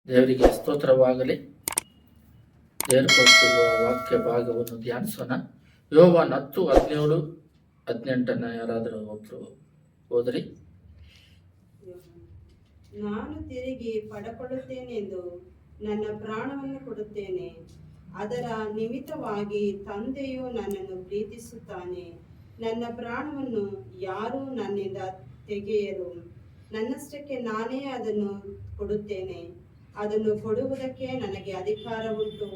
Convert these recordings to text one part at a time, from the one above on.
ದೇವರಿಗೆ ಸ್ತೋತ್ರವಾಗಲಿ. ದೇವರು ಕೊಟ್ಟಿರುವ ವಾಕ್ಯ ಭಾಗವನ್ನು ಧ್ಯಾನಿಸೋಣ. ಯೋವಾನ್ 10:17-18 ಯಾರಾದರೂ ಒಬ್ರು ಓದ್ರಿ. ನಾನು ತಿರುಗಿ ಪಡಕೊಳ್ಳುತ್ತೇನೆಂದು ನನ್ನ ಪ್ರಾಣವನ್ನು ಕೊಡುತ್ತೇನೆ. ಅದರ ನಿಮಿತ್ತವಾಗಿ ತಂದೆಯು ನನ್ನನ್ನು ಪ್ರೀತಿಸುತ್ತಾನೆ. ನನ್ನ ಪ್ರಾಣವನ್ನು ಯಾರೂ ನನ್ನಿಂದ ತೆಗೆಯರು. ನನ್ನಷ್ಟಕ್ಕೆ ನಾನೇ ಅದನ್ನು ಕೊಡುತ್ತೇನೆ. ಅದನ್ನು ಕೊಡುವುದಕ್ಕೆ ನನಗೆ ಅಧಿಕಾರ ಉಂಟು.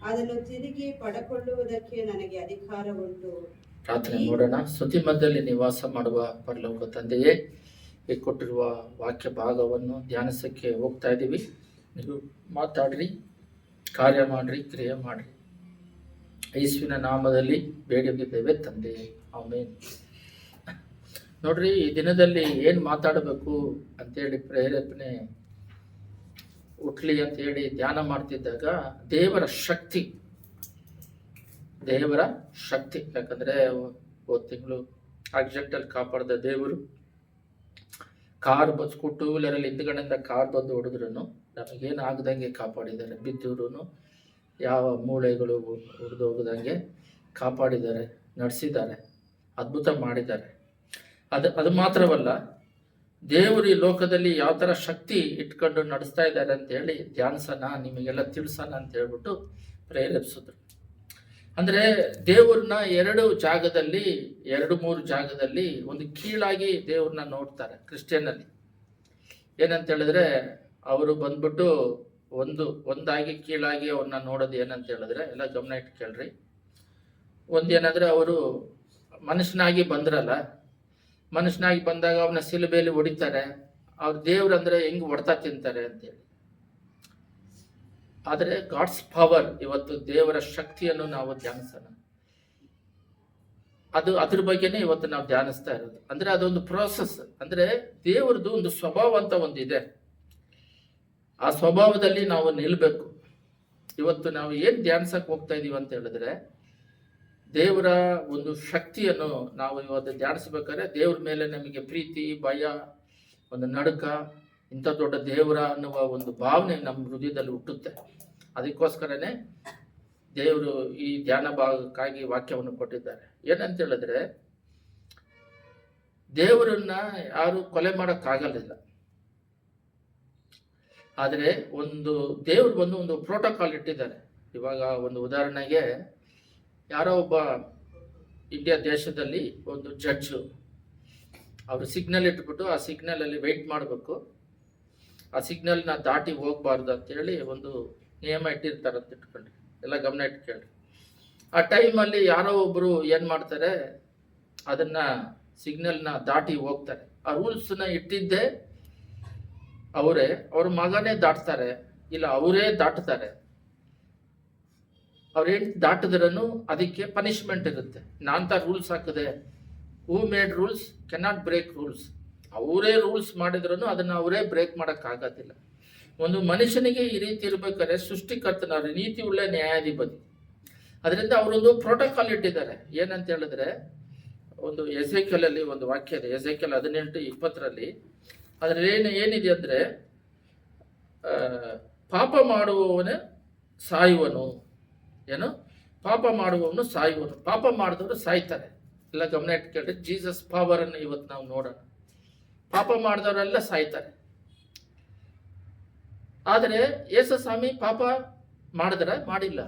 ಅದನ್ನು ತಿರುಗಿ ಪಡಕೊಳ್ಳುವುದಕ್ಕೆ ನನಗೆ ಅಧಿಕಾರ ಉಂಟು. ಪ್ರಾರ್ಥನೆ ಮಾಡೋಣ. ಸ್ತುತಿ ಮಧ್ಯದಲ್ಲಿ ನಿವಾಸ ಮಾಡುವ ಪರಲೋಕ ತಂದೆಯೇ, ಈ ಕೊಟ್ಟಿರುವ ವಾಕ್ಯ ಭಾಗವನ್ನು ಧ್ಯಾನಿಸಕ್ಕೆ ಹೋಗ್ತಾ ಇದ್ದೀವಿ. ನೀವು ಮಾತಾಡ್ರಿ, ಕಾರ್ಯ ಮಾಡ್ರಿ, ಕ್ರಿಯೆ ಮಾಡ್ರಿ. ಯೇಸುವಿನ ನಾಮದಲ್ಲಿ ಬೇಡಿದ್ದೇವೆ ತಂದೆಯೇ, ಆಮೆನ್. ನೋಡ್ರಿ, ಈ ದಿನದಲ್ಲಿ ಏನು ಮಾತಾಡಬೇಕು ಅಂತೇಳಿ ಪ್ರೇರೇಪಣೆ ಹುಟ್ಲಿ ಅಂತೇಳಿ ಧ್ಯಾನ ಮಾಡ್ತಿದ್ದಾಗ ದೇವರ ಶಕ್ತಿ, ಯಾಕಂದ್ರೆ ಹೋದ ತಿಂಗಳು ಆಕ್ಸಿಡೆಂಟಲ್ಲಿ ಕಾಪಾಡಿದ ದೇವರು, ಕಾರ್ ಟೂ ವೀಲರಲ್ಲಿ ಹಿಂದ್ಗಡೆಯಿಂದ ಕಾರ್ ಬಂದು ಹೊಡೆದ್ರು ನಮಗೇನು ಆಗದಂಗೆ ಕಾಪಾಡಿದ್ದಾರೆ. ಬಿದ್ದೂರು ಯಾವ ಮೂಳೆಗಳು ಹೊಡೆದೋಗದಂಗೆ ಕಾಪಾಡಿದ್ದಾರೆ, ನಡೆಸಿದ್ದಾರೆ, ಅದ್ಭುತ ಮಾಡಿದ್ದಾರೆ. ಅದು ಮಾತ್ರವಲ್ಲ, ದೇವರು ಈ ಲೋಕದಲ್ಲಿ ಯಾವ ಥರ ಶಕ್ತಿ ಇಟ್ಕೊಂಡು ನಡೆಸ್ತಾ ಇದ್ದಾರೆ ಅಂತ ಹೇಳಿ ಧ್ಯಾನಿಸೋಣ, ನಿಮಗೆಲ್ಲ ತಿಳಿಸೋಣ ಅಂತ ಹೇಳ್ಬಿಟ್ಟು ಪ್ರೇರೇಪಿಸಿದ್ರು. ಅಂದರೆ ದೇವ್ರನ್ನ 2-3 ಜಾಗದಲ್ಲಿ ಒಂದು ಕೀಳಾಗಿ ದೇವ್ರನ್ನ ನೋಡ್ತಾರೆ ಕ್ರಿಶ್ಚಿಯನ್ನಲ್ಲಿ. ಏನಂತ ಹೇಳಿದ್ರೆ, ಅವರು ಬಂದ್ಬಿಟ್ಟು ಒಂದಾಗಿ ಕೀಳಾಗಿ ಅವ್ರನ್ನ ನೋಡೋದು ಏನಂತ ಹೇಳಿದ್ರೆ, ಎಲ್ಲ ಗಮನ ಇಟ್ಟು ಕೇಳ್ರಿ. ಒಂದೇನಂದ್ರೆ, ಅವರು ಮನುಷ್ಯನಾಗಿ ಬಂದ್ರಲ್ಲ, ಮನುಷ್ಯನಾಗಿ ಬಂದಾಗ ಅವನ ಸಿಲುಬೆಯಲ್ಲಿ ಹೊಡಿತಾರೆ. ಅವ್ರ ದೇವ್ರಂದ್ರೆ ಹೆಂಗ್ ಹೊಡ್ತಾ ತಿಂತಾರೆ ಅಂತೇಳಿ. ಆದರೆ ಗಾಡ್ಸ್ ಪವರ್, ಇವತ್ತು ದೇವರ ಶಕ್ತಿಯನ್ನು ನಾವು ಧ್ಯಾನಿಸೋಣ. ಅದ್ರ ಬಗ್ಗೆನೇ ಇವತ್ತು ನಾವು ಧ್ಯಾನಿಸ್ತಾ ಇರೋದು. ಅಂದ್ರೆ ಅದೊಂದು ಪ್ರೋಸೆಸ್. ಅಂದ್ರೆ ದೇವರದು ಒಂದು ಸ್ವಭಾವ ಅಂತ ಒಂದಿದೆ. ಆ ಸ್ವಭಾವದಲ್ಲಿ ನಾವು ನಿಲ್ಬೇಕು. ಇವತ್ತು ನಾವು ಏನ್ ಧ್ಯಾನಿಸಕ್ ಹೋಗ್ತಾ ಇದೀವಿ ಅಂತ ಹೇಳಿದ್ರೆ, ದೇವರ ಒಂದು ಶಕ್ತಿಯನ್ನು ನಾವು ಇವತ್ತು ಧ್ಯಾನಿಸ್ಬೇಕಾದ್ರೆ ದೇವ್ರ ಮೇಲೆ ನಮಗೆ ಪ್ರೀತಿ, ಭಯ, ಒಂದು ನಡುಕ, ಇಂಥ ದೊಡ್ಡ ದೇವರ ಅನ್ನುವ ಒಂದು ಭಾವನೆ ನಮ್ಮ ಹೃದಯದಲ್ಲಿ ಹುಟ್ಟುತ್ತೆ. ಅದಕ್ಕೋಸ್ಕರನೇ ದೇವರು ಈ ಧ್ಯಾನ ಭಾಗಕ್ಕಾಗಿ ವಾಕ್ಯವನ್ನು ಕೊಟ್ಟಿದ್ದಾರೆ. ಏನಂತ ಹೇಳಿದ್ರೆ, ದೇವರನ್ನ ಯಾರು ಕೊಲೆ ಮಾಡೋಕ್ಕಾಗಲಿಲ್ಲ. ಆದರೆ ದೇವ್ರು ಬಂದು ಒಂದು ಪ್ರೋಟೋಕಾಲ್ ಇಟ್ಟಿದ್ದಾರೆ. ಇವಾಗ ಒಂದು ಉದಾಹರಣೆಗೆ, ಯಾರೋ ಒಬ್ಬ ಇಂಡಿಯಾ ದೇಶದಲ್ಲಿ ಒಂದು ಜಡ್ಜು, ಅವರು ಸಿಗ್ನಲ್ ಇಟ್ಬಿಟ್ಟು ಆ ಸಿಗ್ನಲಲ್ಲಿ ವೆಯ್ಟ್ ಮಾಡಬೇಕು, ಆ ಸಿಗ್ನಲ್ನ ದಾಟಿ ಹೋಗ್ಬಾರ್ದು ಅಂತೇಳಿ ಒಂದು ನಿಯಮ ಇಟ್ಟಿರ್ತಾರೆ ಅಂತ ಇಟ್ಕೊಳ್ಳಿ. ಎಲ್ಲ ಗಮನ ಇಟ್ಕೊಳ್ಳಿ. ಆ ಟೈಮಲ್ಲಿ ಯಾರೋ ಒಬ್ಬರು ಏನು ಮಾಡ್ತಾರೆ, ಅದನ್ನ ಸಿಗ್ನಲ್ನ ದಾಟಿ ಹೋಗ್ತಾರೆ. ಆ ರೂಲ್ಸ್ನ ಇಟ್ಟಿದ್ದೇ ಅವ್ರ ಮಗನೇ ದಾಟ್ತಾರೆ, ಇಲ್ಲ ಅವರೇ ದಾಟ್ತಾರೆ. ಅವ್ರೇನು ದಾಟಿದ್ರೂ ಅದಕ್ಕೆ ಪನಿಷ್ಮೆಂಟ್ ಇರುತ್ತೆ. ನಾಂತ ರೂಲ್ಸ್ ಹಾಕಿದೆ, who made rules cannot break rules. ಅವರೇ ರೂಲ್ಸ್ ಮಾಡಿದ್ರೂ ಅದನ್ನ ಅವರೇ ಬ್ರೇಕ್ ಮಾಡೋಕ್ಕಾಗೋದಿಲ್ಲ. ಒಂದು ಮನುಷ್ಯನಿಗೆ ಈ ರೀತಿ ಇರ್ಬೇಕಾದ್ರೆ ಸೃಷ್ಟಿಕರ್ತನ ನೀತಿ ಉಳ್ಳ ನ್ಯಾಯಾಧಿಪತಿ. ಅದರಿಂದ ಅವರೊಂದು ಪ್ರೋಟೋಕಾಲ್ ಇಟ್ಟಿದ್ದಾರೆ. ಏನಂತ ಹೇಳಿದ್ರೆ, ಒಂದು ಎಸೆಕೆಲಲ್ಲಿ ಒಂದು ವಾಕ್ಯ ಇದೆ, ಎಸೆಕೆಲ್ 18:20. ಅದ್ರಲ್ಲಿ ಏನಿದೆ ಅಂದ್ರೆ, ಪಾಪ ಮಾಡುವವನೇ ಸಾಯುವನು. ಏನು? ಪಾಪ ಮಾಡುವವನು ಸಾಯುವನು. ಪಾಪ ಮಾಡಿದವರು ಸಾಯ್ತಾರೆ. ಎಲ್ಲ ಗಮನ ಇಟ್ಕೊಂಡ್ರೆ ಜೀಸಸ್ ಪವರ್ ಅನ್ನು ಇವತ್ತು ನಾವು ನೋಡೋಣ. ಪಾಪ ಮಾಡಿದವರೆಲ್ಲ ಸಾಯ್ತಾರೆ. ಆದರೆ ಯೇಸು ಸ್ವಾಮಿ ಪಾಪ ಮಾಡಿಲ್ಲ.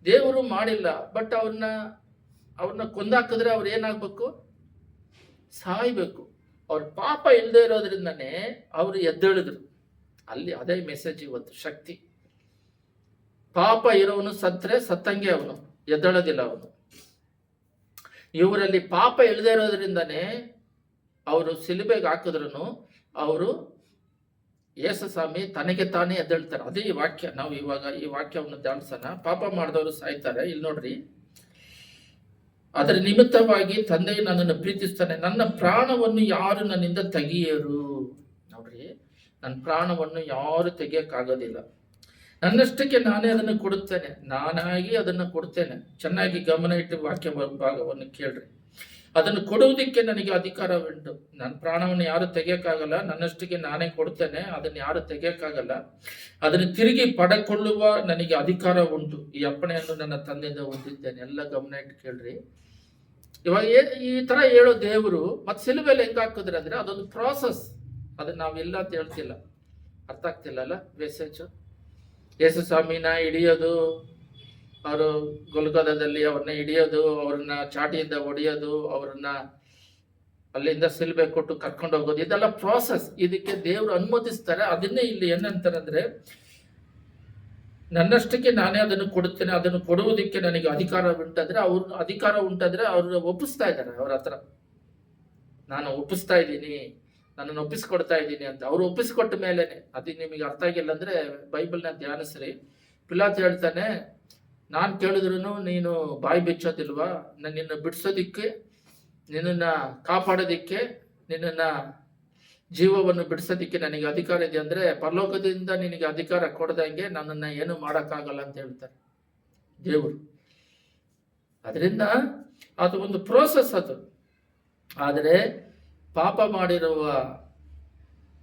ದೇವರು ಮಾಡಿಲ್ಲ. ಬಟ್ ಅವ್ರನ್ನ ಕೊಂದಾಕಿದ್ರೆ ಅವ್ರು ಏನಾಗ್ಬೇಕು? ಸಾಯ್ಬೇಕು. ಅವ್ರ ಪಾಪ ಇಲ್ಲದೆ ಇರೋದ್ರಿಂದನೇ ಅವರು ಎದ್ದೇಳಿದ್ರು. ಅಲ್ಲಿ ಅದೇ ಮೆಸೇಜ್ ಇವತ್ತು. ಶಕ್ತಿ. ಪಾಪ ಇರೋವನು ಸತ್ತಂಗೆ, ಅವನು ಎದ್ದೇಳೋದಿಲ್ಲ. ಅವನು ಇವರಲ್ಲಿ ಪಾಪ ಇಲ್ಲದೆ ಇರೋದ್ರಿಂದನೇ ಅವರು ಸಿಲುಬೆಗೆ ಹಾಕಿದ್ರು ಅವರು ಯೇಸು ಸ್ವಾಮಿ ತನಗೆ ತಾನೇ ಎದ್ದೇಳ್ತಾರೆ. ಅದೇ ಈ ವಾಕ್ಯ. ನಾವು ಇವಾಗ ಈ ವಾಕ್ಯವನ್ನು ಧ್ಯಾನಿಸೋಣ. ಪಾಪ ಮಾಡಿದವರು ಸಾಯ್ತಾರೆ. ಇಲ್ಲಿ ನೋಡ್ರಿ, ಅದರ ನಿಮಿತ್ತವಾಗಿ ತಂದೆಯು ನನ್ನನ್ನು ಪ್ರೀತಿಸ್ತಾನೆ, ನನ್ನ ಪ್ರಾಣವನ್ನು ಯಾರು ನನ್ನಿಂದ ತೆಗೆಯರು. ನೋಡ್ರಿ, ನನ್ನ ಪ್ರಾಣವನ್ನು ಯಾರು ತೆಗಿಯಕ್ಕಾಗೋದಿಲ್ಲ. ನನ್ನಷ್ಟಕ್ಕೆ ನಾನೇ ಅದನ್ನು ಕೊಡುತ್ತೇನೆ, ನಾನಾಗಿ ಅದನ್ನು ಕೊಡ್ತೇನೆ. ಚೆನ್ನಾಗಿ ಗಮನ ಇಟ್ಟು ವಾಕ್ಯ ಭಾಗವನ್ನು ಕೇಳ್ರಿ. ಅದನ್ನು ಕೊಡುವುದಕ್ಕೆ ನನಗೆ ಅಧಿಕಾರ ಉಂಟು. ನನ್ನ ಪ್ರಾಣವನ್ನು ಯಾರು ತೆಗೆಯಕ್ಕಾಗಲ್ಲ, ನನ್ನಷ್ಟಿಗೆ ನಾನೇ ಕೊಡ್ತೇನೆ, ಅದನ್ನು ಯಾರು ತೆಗೆಯಕ್ಕಾಗಲ್ಲ. ಅದನ್ನು ತಿರುಗಿ ಪಡೆಕೊಳ್ಳುವ ನನಗೆ ಅಧಿಕಾರ ಉಂಟು. ಈ ಅಪ್ಪಣೆಯನ್ನು ನನ್ನ ತಂದೆಯಿಂದ ಹೊಂದಿದ್ದೇನೆ. ಎಲ್ಲ ಗಮನ ಇಟ್ಟು ಕೇಳ್ರಿ. ಇವಾಗ ಈ ತರ ಹೇಳೋ ದೇವರು ಮತ್ತೆ ಸಿಲುಬೆಯಲ್ಲಿ ಹೆಂಗ್ ಹಾಕಿದ್ರೆ ಅಂದ್ರೆ ಅದೊಂದು ಪ್ರಾಸೆಸ್. ಅದನ್ನ ನಾವಿಲ್ಲ ಅಂತ ಹೇಳ್ತಿಲ್ಲ. ಅರ್ಥ ಆಗ್ತಿಲ್ಲಲ್ಲ ಮೆಸೇಜ್? ಯೇಸು ಸ್ವಾಮಿನ ಹಿಡಿಯೋದು, ಅವರು ಗೊಲ್ಗೊಥದಲ್ಲಿ ಅವ್ರನ್ನ ಹಿಡಿಯೋದು, ಅವ್ರನ್ನ ಚಾಟಿಯಿಂದ ಹೊಡೆಯೋದು, ಅವ್ರನ್ನ ಅಲ್ಲಿಂದ ಸಿಲ್ಬೆ ಕೊಟ್ಟು ಕರ್ಕೊಂಡು ಹೋಗೋದು, ಇದೆಲ್ಲ ಪ್ರಾಸೆಸ್. ಇದಕ್ಕೆ ದೇವರು ಅನುಮತಿಸ್ತಾರೆ. ಅದನ್ನೇ ಇಲ್ಲಿ ಏನಂತಾರಂದ್ರೆ, ನನ್ನಷ್ಟಕ್ಕೆ ನಾನೇ ಅದನ್ನು ಕೊಡುತ್ತೇನೆ, ಅದನ್ನು ಕೊಡುವುದಕ್ಕೆ ನನಗೆ ಅಧಿಕಾರ ಉಂಟಾದ್ರೆ, ಅವ್ರು ಒಪ್ಪಿಸ್ತಾ ಇದ್ದಾರೆ ಅವ್ರ ಹತ್ರ. ನಾನು ಒಪ್ಪಿಸ್ತಾ ಇದ್ದೀನಿ, ನನ್ನನ್ನು ಒಪ್ಪಿಸ್ಕೊಡ್ತಾ ಇದ್ದೀನಿ ಅಂತ. ಅವ್ರು ಒಪ್ಪಿಸ್ಕೊಟ್ಟ ಮೇಲೇನೆ. ಅದು ನಿಮಗೆ ಅರ್ಥ ಆಗಿಲ್ಲ ಅಂದ್ರೆ ಬೈಬಲ್ನ ಧ್ಯಾನಿಸ್ರಿ. ಪಿಲಾತ್ ಹೇಳ್ತಾನೆ, ನಾನು ಕೇಳಿದ್ರು ನೀನು ಬಾಯಿ ಬಿಚ್ಚೋದಿಲ್ವಾ? ನಿನ್ನ ಬಿಡಿಸೋದಿಕ್ಕೆ, ನಿನ್ನನ್ನ ಕಾಪಾಡೋದಿಕ್ಕೆ, ನಿನ್ನನ್ನ ಜೀವವನ್ನು ಬಿಡಿಸೋದಿಕ್ಕೆ ನನಗೆ ಅಧಿಕಾರ ಇದೆ ಅಂದ್ರೆ, ಪರಲೋಕದಿಂದ ನಿನಗೆ ಅಧಿಕಾರ ಕೊಡದಂಗೆ ನನ್ನನ್ನ ಏನು ಮಾಡೋಕ್ಕಾಗಲ್ಲ ಅಂತ ಹೇಳ್ತಾರೆ ದೇವರು. ಅದರಿಂದ ಅದು ಒಂದು ಪ್ರೋಸೆಸ್ ಅದು. ಆದರೆ ಪಾಪ ಮಾಡಿರುವ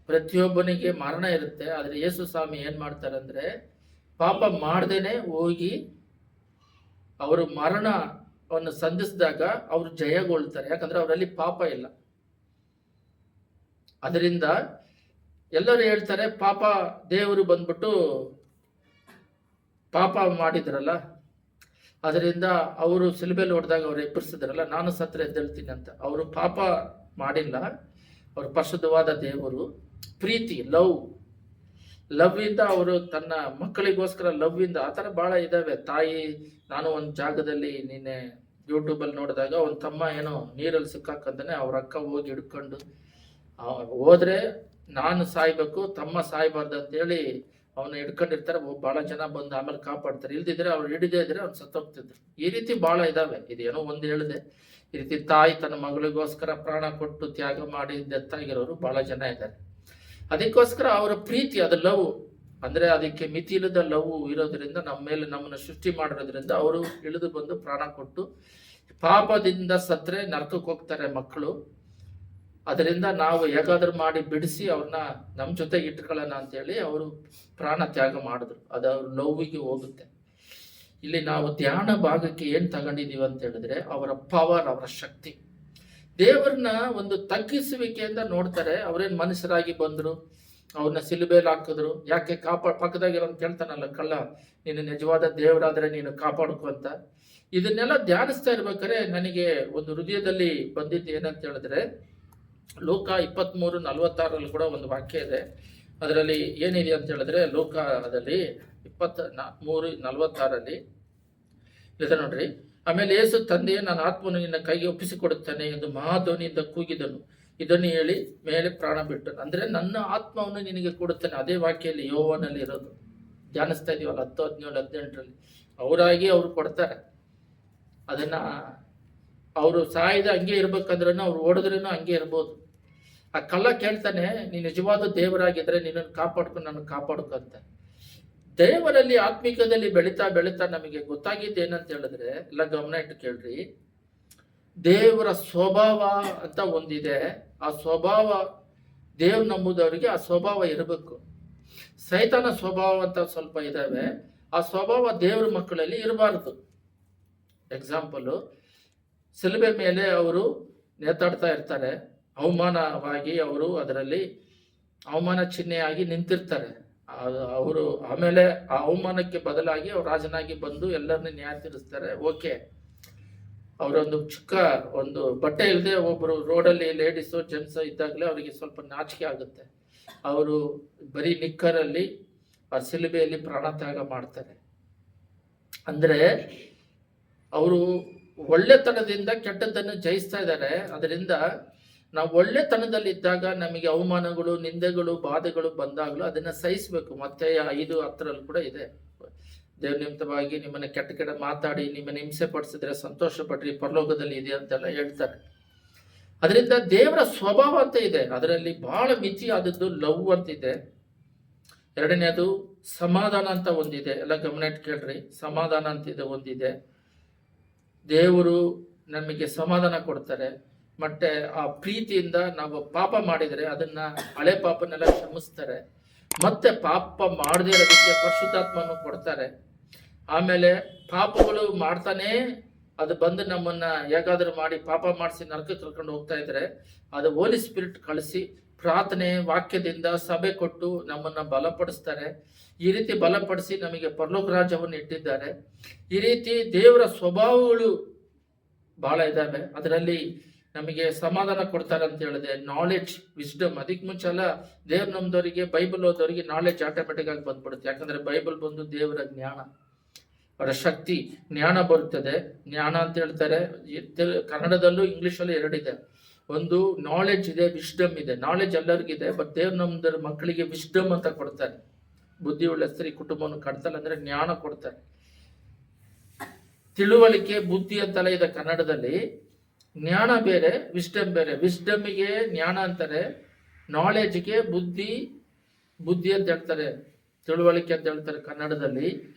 ಪ್ರತಿಯೊಬ್ಬನಿಗೆ ಮರಣ ಇರುತ್ತೆ. ಆದರೆ ಯೇಸು ಸ್ವಾಮಿ ಏನ್ ಮಾಡ್ತಾರೆ ಅಂದ್ರೆ, ಪಾಪ ಮಾಡ್ದೇನೆ ಹೋಗಿ ಅವರು ಮರಣವನ್ನು ಸಂಧಿಸಿದಾಗ ಅವರು ಜಯಗೊಳ್ತಾರೆ. ಯಾಕಂದ್ರೆ ಅವರಲ್ಲಿ ಪಾಪ ಇಲ್ಲ. ಅದರಿಂದ ಎಲ್ಲರೂ ಹೇಳ್ತಾರೆ, ಪಾಪ ದೇವರು ಬಂದ್ಬಿಟ್ಟು ಪಾಪ ಮಾಡಿದ್ರಲ್ಲ, ಅದರಿಂದ ಅವರು ಸಿಲುಬೆಯಲ್ಲಿ ಹೊಡೆದಾಗ ಅವ್ರು ಎಬ್ಬರಿಸಿದ್ರಲ್ಲ, ನಾನು ಸತ್ರ ಎದ್ದೇಳ್ತೀನಿ ಅಂತ. ಅವರು ಪಾಪ ಮಾಡಿಲ್ಲ. ಅವರು ಪರಿಶುದ್ಧವಾದ ದೇವರು. ಪ್ರೀತಿ, ಲವ್ ಇಂದ ಅವರು ತನ್ನ ಮಕ್ಕಳಿಗೋಸ್ಕರ ಲವ್ ಇಂದ, ಆ ಥರ ಭಾಳ ಇದಾವೆ. ತಾಯಿ, ನಾನು ಒಂದು ಜಾಗದಲ್ಲಿ ನಿನ್ನೆ ಯೂಟ್ಯೂಬಲ್ಲಿ ನೋಡಿದಾಗ ಒಂದು ತಮ್ಮ ಏನೋ ನೀರಲ್ಲಿ ಸಿಕ್ಕಾಕಂತಾನೆ, ಅವ್ರ ಅಕ್ಕ ಹೋಗಿ ಹಿಡ್ಕೊಂಡು, ಹೋದ್ರೆ ನಾನು ಸಾಯ್ಬೇಕು, ತಮ್ಮ ಸಾಯ್ಬಾರ್ದು ಅಂತೇಳಿ ಅವನ್ನ ಹಿಡ್ಕೊಂಡಿರ್ತಾರೆ. ಬಹಳ ಜನ ಬಂದು ಆಮೇಲೆ ಕಾಪಾಡ್ತಾರೆ. ಇಲ್ದಿದ್ರೆ ಅವ್ರು ಹಿಡಿದೇ ಇದ್ರೆ ಅವ್ನು ಸತ್ತೋಗ್ತಿದ್ರು. ಈ ರೀತಿ ಬಹಳ ಇದಾವೆ. ಇದೇನೋ ಒಂದು ಹೇಳಿದೆ. ಈ ರೀತಿ ತಾಯಿ ತನ್ನ ಮಗಳಿಗೋಸ್ಕರ ಪ್ರಾಣ ಕೊಟ್ಟು ತ್ಯಾಗ ಮಾಡಿ ಡೆತ್ ಆಗಿರೋರು ಬಹಳ ಜನ ಇದ್ದಾರೆ. ಅದಕ್ಕೋಸ್ಕರ ಅವರ ಪ್ರೀತಿ, ಅದು ಲವ್ ಅಂದ್ರೆ ಅದಕ್ಕೆ ಮಿತಿ ಇಲ್ಲದ ಲವ್ ಇರೋದ್ರಿಂದ, ನಮ್ಮ ಮೇಲೆ ನಮ್ಮನ್ನು ಸೃಷ್ಟಿ ಮಾಡಿರೋದ್ರಿಂದ ಅವರು ಇಳಿದು ಬಂದು ಪ್ರಾಣ ಕೊಟ್ಟು, ಪಾಪದಿಂದ ಸತ್ರೆ ನರಕಕ್ಕೆ ಹೋಗ್ತಾರೆ ಮಕ್ಕಳು. ಅದರಿಂದ ನಾವು ಹೇಗಾದ್ರೂ ಮಾಡಿ ಬಿಡಿಸಿ ಅವ್ರನ್ನ ನಮ್ಮ ಜೊತೆಗೆ ಇಟ್ಕೊಳ್ಳೋಣ ಅಂತೇಳಿ ಅವರು ಪ್ರಾಣ ತ್ಯಾಗ ಮಾಡಿದ್ರು. ಅದು ಅವ್ರ ಲವ್ವಿಗೆ ಹೋಗುತ್ತೆ. ಇಲ್ಲಿ ನಾವು ಧ್ಯಾನ ಭಾಗಕ್ಕೆ ಏನ್ ತಗೊಂಡಿದೀವಿ ಅಂತ ಹೇಳಿದ್ರೆ, ಅವರ ಪವರ್, ಅವರ ಶಕ್ತಿ. ದೇವರನ್ನ ಒಂದು ತಗ್ಗಿಸುವಿಕೆಯಿಂದ ನೋಡ್ತಾರೆ. ಅವ್ರೇನ್ ಮನುಷ್ಯರಾಗಿ ಬಂದ್ರು, ಅವ್ರನ್ನ ಸಿಲುಬೆಯಲ್ಲಿ ಹಾಕಿದ್ರು. ಯಾಕೆ ಪಕ್ಕದಾಗಿರೋ ಕೇಳ್ತಾನಲ್ಲ ಕಳ್ಳ, ನೀನು ನಿಜವಾದ ದೇವರಾದ್ರೆ ನೀನು ಕಾಪಾಡ್ಕೊ ಅಂತ. ಇದನ್ನೆಲ್ಲ ಧ್ಯಾನಿಸ್ತಾ ಇರ್ಬೇಕಾದ್ರೆ ನನಗೆ ಒಂದು ಹೃದಯದಲ್ಲಿ ಬಂದಿದ್ದು ಏನಂತ ಹೇಳಿದ್ರೆ, ಲೋಕ 23:46 ಕೂಡ ಒಂದು ವಾಕ್ಯ ಇದೆ. ಅದರಲ್ಲಿ ಏನಿದೆ ಅಂತ ಹೇಳಿದ್ರೆ, ಲೋಕದಲ್ಲಿ 23:46 ಇದೆ ನೋಡ್ರಿ. ಆಮೇಲೆ ಯೇಸು, ತಂದೆಯೇ, ನನ್ನ ಆತ್ಮನು ನಿನ್ನ ಕೈಗೆ ಒಪ್ಪಿಸಿಕೊಡುತ್ತಾನೆ ಎಂದು ಮಹಾಧ್ವನಿಯಿಂದ ಕೂಗಿದನು. ಇದನ್ನು ಹೇಳಿ ಮೇಲೆ ಪ್ರಾಣ ಬಿಟ್ಟನು. ಅಂದ್ರೆ ನನ್ನ ಆತ್ಮವನ್ನು ನಿನಗೆ ಕೊಡುತ್ತಾನೆ. ಅದೇ ವಾಕ್ಯಲ್ಲಿ ಯೋವನಲ್ಲಿ ಇರೋದು. ಧ್ಯಾನಿಸ್ತಾ ಇದೀವಲ್ಲ 10, 17, 18 ಅವರಾಗಿ ಅವ್ರು ಕೊಡ್ತಾರೆ. ಅದನ್ನ ಅವರು ಸಾಯ್ದ ಹಂಗೆ ಇರ್ಬೇಕಂದ್ರೂ, ಅವ್ರು ಓಡಿದ್ರೂ ಹಂಗೆ ಇರ್ಬೋದು. ಆ ಕಳ್ಳ ಕೇಳ್ತಾನೆ, ನೀನು ನಿಜವಾದ ದೇವರಾಗಿದ್ರೆ ನಿನ್ನನ್ನು ಕಾಪಾಡ್ಕೊಂಡು ನನ್ನ ಕಾಪಾಡ್ಕೊಂತ. ದೇವರಲ್ಲಿ ಆತ್ಮಿಕದಲ್ಲಿ ಬೆಳೀತಾ ಬೆಳೀತಾ ನಮಗೆ ಗೊತ್ತಾಗಿದ್ದು ಏನಂತ ಹೇಳಿದ್ರೆ, ಎಲ್ಲ ಗಮನ ಇಟ್ಟು ಕೇಳ್ರಿ, ದೇವರ ಸ್ವಭಾವ ಅಂತ ಒಂದಿದೆ. ಆ ಸ್ವಭಾವ ದೇವ್ ನಂಬುದವರಿಗೆ ಆ ಸ್ವಭಾವ ಇರಬೇಕು. ಸೈತಾನ ಸ್ವಭಾವ ಅಂತ ಸ್ವಲ್ಪ ಇದಾವೆ. ಆ ಸ್ವಭಾವ ದೇವ್ರ ಮಕ್ಕಳಲ್ಲಿ ಇರಬಾರ್ದು. ಎಕ್ಸಾಂಪಲ್, ಸಿಲುಬೆ ಮೇಲೆ ಅವರು ನೇತಾಡ್ತಾ ಇರ್ತಾರೆ. ಅವಮಾನವಾಗಿ ಅವರು ಅದರಲ್ಲಿ ಅವಮಾನ ಚಿಹ್ನೆಯಾಗಿ ನಿಂತಿರ್ತಾರೆ. ಅವರು ಆಮೇಲೆ ಆ ಅವಮಾನಕ್ಕೆ ಬದಲಾಗಿ ಅವ್ರು ರಾಜನಾಗಿ ಬಂದು ಎಲ್ಲರನ್ನ ನ್ಯಾಯ ತೀರಿಸ್ತಾರೆ. ಓಕೆ, ಅವರೊಂದು ಚಿಕ್ಕ ಒಂದು ಬಟ್ಟೆ ಇಲ್ಲದೆ ಒಬ್ಬರು ರೋಡಲ್ಲಿ ಲೇಡೀಸು ಜೆಂಟ್ಸ್ ಇದ್ದಾಗಲೇ ಅವರಿಗೆ ಸ್ವಲ್ಪ ನಾಚಿಕೆ ಆಗುತ್ತೆ. ಅವರು ಬರೀ ನಿಕ್ಕರಲ್ಲಿ ಆ ಸಿಲುಬೆಯಲ್ಲಿ ಪ್ರಾಣತ್ಯಾಗ ಮಾಡ್ತಾರೆ. ಅಂದ್ರೆ ಅವರು ಒಳ್ಳೆತನದಿಂದ ಕೆಟ್ಟದ್ದನ್ನು ಜಯಿಸ್ತಾ ಇದ್ದಾರೆ. ಅದರಿಂದ ನಾವು ಒಳ್ಳೆತನದಲ್ಲಿ ಇದ್ದಾಗ ನಮಗೆ ಅವಮಾನಗಳು, ನಿಂದೆಗಳು, ಬಾಧೆಗಳು ಬಂದಾಗಲೂ ಅದನ್ನ ಸಹಿಸಬೇಕು. ಮತ್ತೆ 5:10 ಕೂಡ ಇದೆ, ದೇವ್ರ ನಿಮಿತ್ತವಾಗಿ ನಿಮ್ಮನ್ನ ಕೆಟ್ಟ ಮಾತಾಡಿ ನಿಮ್ಮನ್ನ ಹಿಂಸೆ ಪಡಿಸಿದ್ರೆ ಸಂತೋಷ ಪಡ್ರಿ, ಪರಲೋಕದಲ್ಲಿ ಇದೆ ಅಂತೆಲ್ಲ ಹೇಳ್ತಾರೆ. ಅದರಿಂದ ದೇವರ ಸ್ವಭಾವ ಅಂತ ಇದೆ. ಅದರಲ್ಲಿ ಬಹಳ ಮಿತಿಯಾದದ್ದು ಲವ್ ಅಂತಿದೆ. ಎರಡನೇದು ಸಮಾಧಾನ ಅಂತ ಒಂದಿದೆ. ಎಲ್ಲ ಗಮನ ಇಟ್ಟು ಕೇಳ್ರಿ. ಸಮಾಧಾನ ಅಂತಿದೆ ಒಂದಿದೆ. ದೇವರು ನಮಗೆ ಸಮಾಧಾನ ಕೊಡ್ತಾರೆ. ಮತ್ತೆ ಆ ಪ್ರೀತಿಯಿಂದ ನಾವು ಪಾಪ ಮಾಡಿದರೆ ಅದನ್ನ ಹಳೆ ಪಾಪನೆಲ್ಲ ಕ್ಷಮಿಸ್ತಾರೆ. ಮತ್ತೆ ಪಾಪ ಮಾಡದೇ ಇರೋದಕ್ಕೆ ಪರಿಶುದ್ಧಾತ್ಮನು ಕೊಡ್ತಾರೆ. ಆಮೇಲೆ ಪಾಪಗಳು ಮಾಡ್ತಾನೆ ಅದು ಬಂದು ನಮ್ಮನ್ನ ಹೇಗಾದ್ರೂ ಮಾಡಿ ಪಾಪ ಮಾಡಿಸಿ ನರಕಕ್ಕೆ ಕರ್ಕೊಂಡು ಹೋಗ್ತಾ ಇದ್ರೆ ಅದು ಹೋಲಿ ಸ್ಪಿರಿಟ್ ಕಳಿಸಿ ಪ್ರಾರ್ಥನೆ ವಾಕ್ಯದಿಂದ ಸಭೆ ಕೊಟ್ಟು ನಮ್ಮನ್ನ ಬಲಪಡಿಸ್ತಾರೆ. ಈ ರೀತಿ ಬಲಪಡಿಸಿ ನಮಗೆ ಪರಲೋಕ ರಾಜ್ಯವನ್ನು ಇಟ್ಟಿದ್ದಾರೆ. ಈ ರೀತಿ ದೇವರ ಸ್ವಭಾವಗಳು ಬಹಳ ಇದ್ದಾವೆ. ಅದರಲ್ಲಿ ನಮಗೆ ಸಮಾಧಾನ ಕೊಡ್ತಾರೆ ಅಂತ ಹೇಳಿದೆ. Knowledge, wisdom. ಅದಕ್ಕೆ ಮುಂಚೆ ಎಲ್ಲ ದೇವ್ರ ನಮ್ದವರಿಗೆ ಬೈಬಲ್ ಓದೋರಿಗೆ ನಾಲೆಡ್ಜ್ ಆಟೋಮೆಟಿಕ್ ಆಗಿ ಬಂದ್ಬಿಡುತ್ತೆ. ಯಾಕಂದ್ರೆ ಬೈಬಲ್ ಬಂದು ದೇವರ ಜ್ಞಾನ, ಅವರ ಶಕ್ತಿ, ಜ್ಞಾನ ಬರುತ್ತದೆ. ಜ್ಞಾನ ಅಂತ ಹೇಳ್ತಾರೆ. ಕನ್ನಡದಲ್ಲೂ ಇಂಗ್ಲಿಷಲ್ಲೂ ಎರಡಿದೆ. ಒಂದು ನಾಲೆಡ್ಜ್ ಇದೆ, ವಿಸ್ಡಮ್ ಇದೆ. ನಾಲೆಡ್ಜ್ ಎಲ್ಲರಿಗಿದೆ, ಬಟ್ ದೇವ್ರ ನಮ್ದರ ಮಕ್ಕಳಿಗೆ ವಿಸ್ಡಮ್ ಅಂತ ಕೊಡ್ತಾರೆ. ಬುದ್ಧಿ ಉಳ್ಳ ಸ್ತ್ರೀ ಕುಟುಂಬವನ್ನು ಕಟ್ತಾರೆ ಅಂದ್ರೆ ಜ್ಞಾನ ಕೊಡ್ತಾರೆ. ತಿಳುವಳಿಕೆ, ಬುದ್ಧಿ ಅಂತೆಲ್ಲ ಇದೆ ಕನ್ನಡದಲ್ಲಿ. ಜ್ಞಾನ ಬೇರೆ, ವಿಸ್ಡಮ್ ಬೇರೆ. ವಿಸ್ಡಮ್ಗೆ ಜ್ಞಾನ ಅಂತಾರೆ, ನಾಲೆಡ್ಜ್ಗೆ ಬುದ್ಧಿ ಅಂತ ಹೇಳ್ತಾರೆ, ತಿಳುವಳಿಕೆ ಅಂತ ಹೇಳ್ತಾರೆ ಕನ್ನಡದಲ್ಲಿ.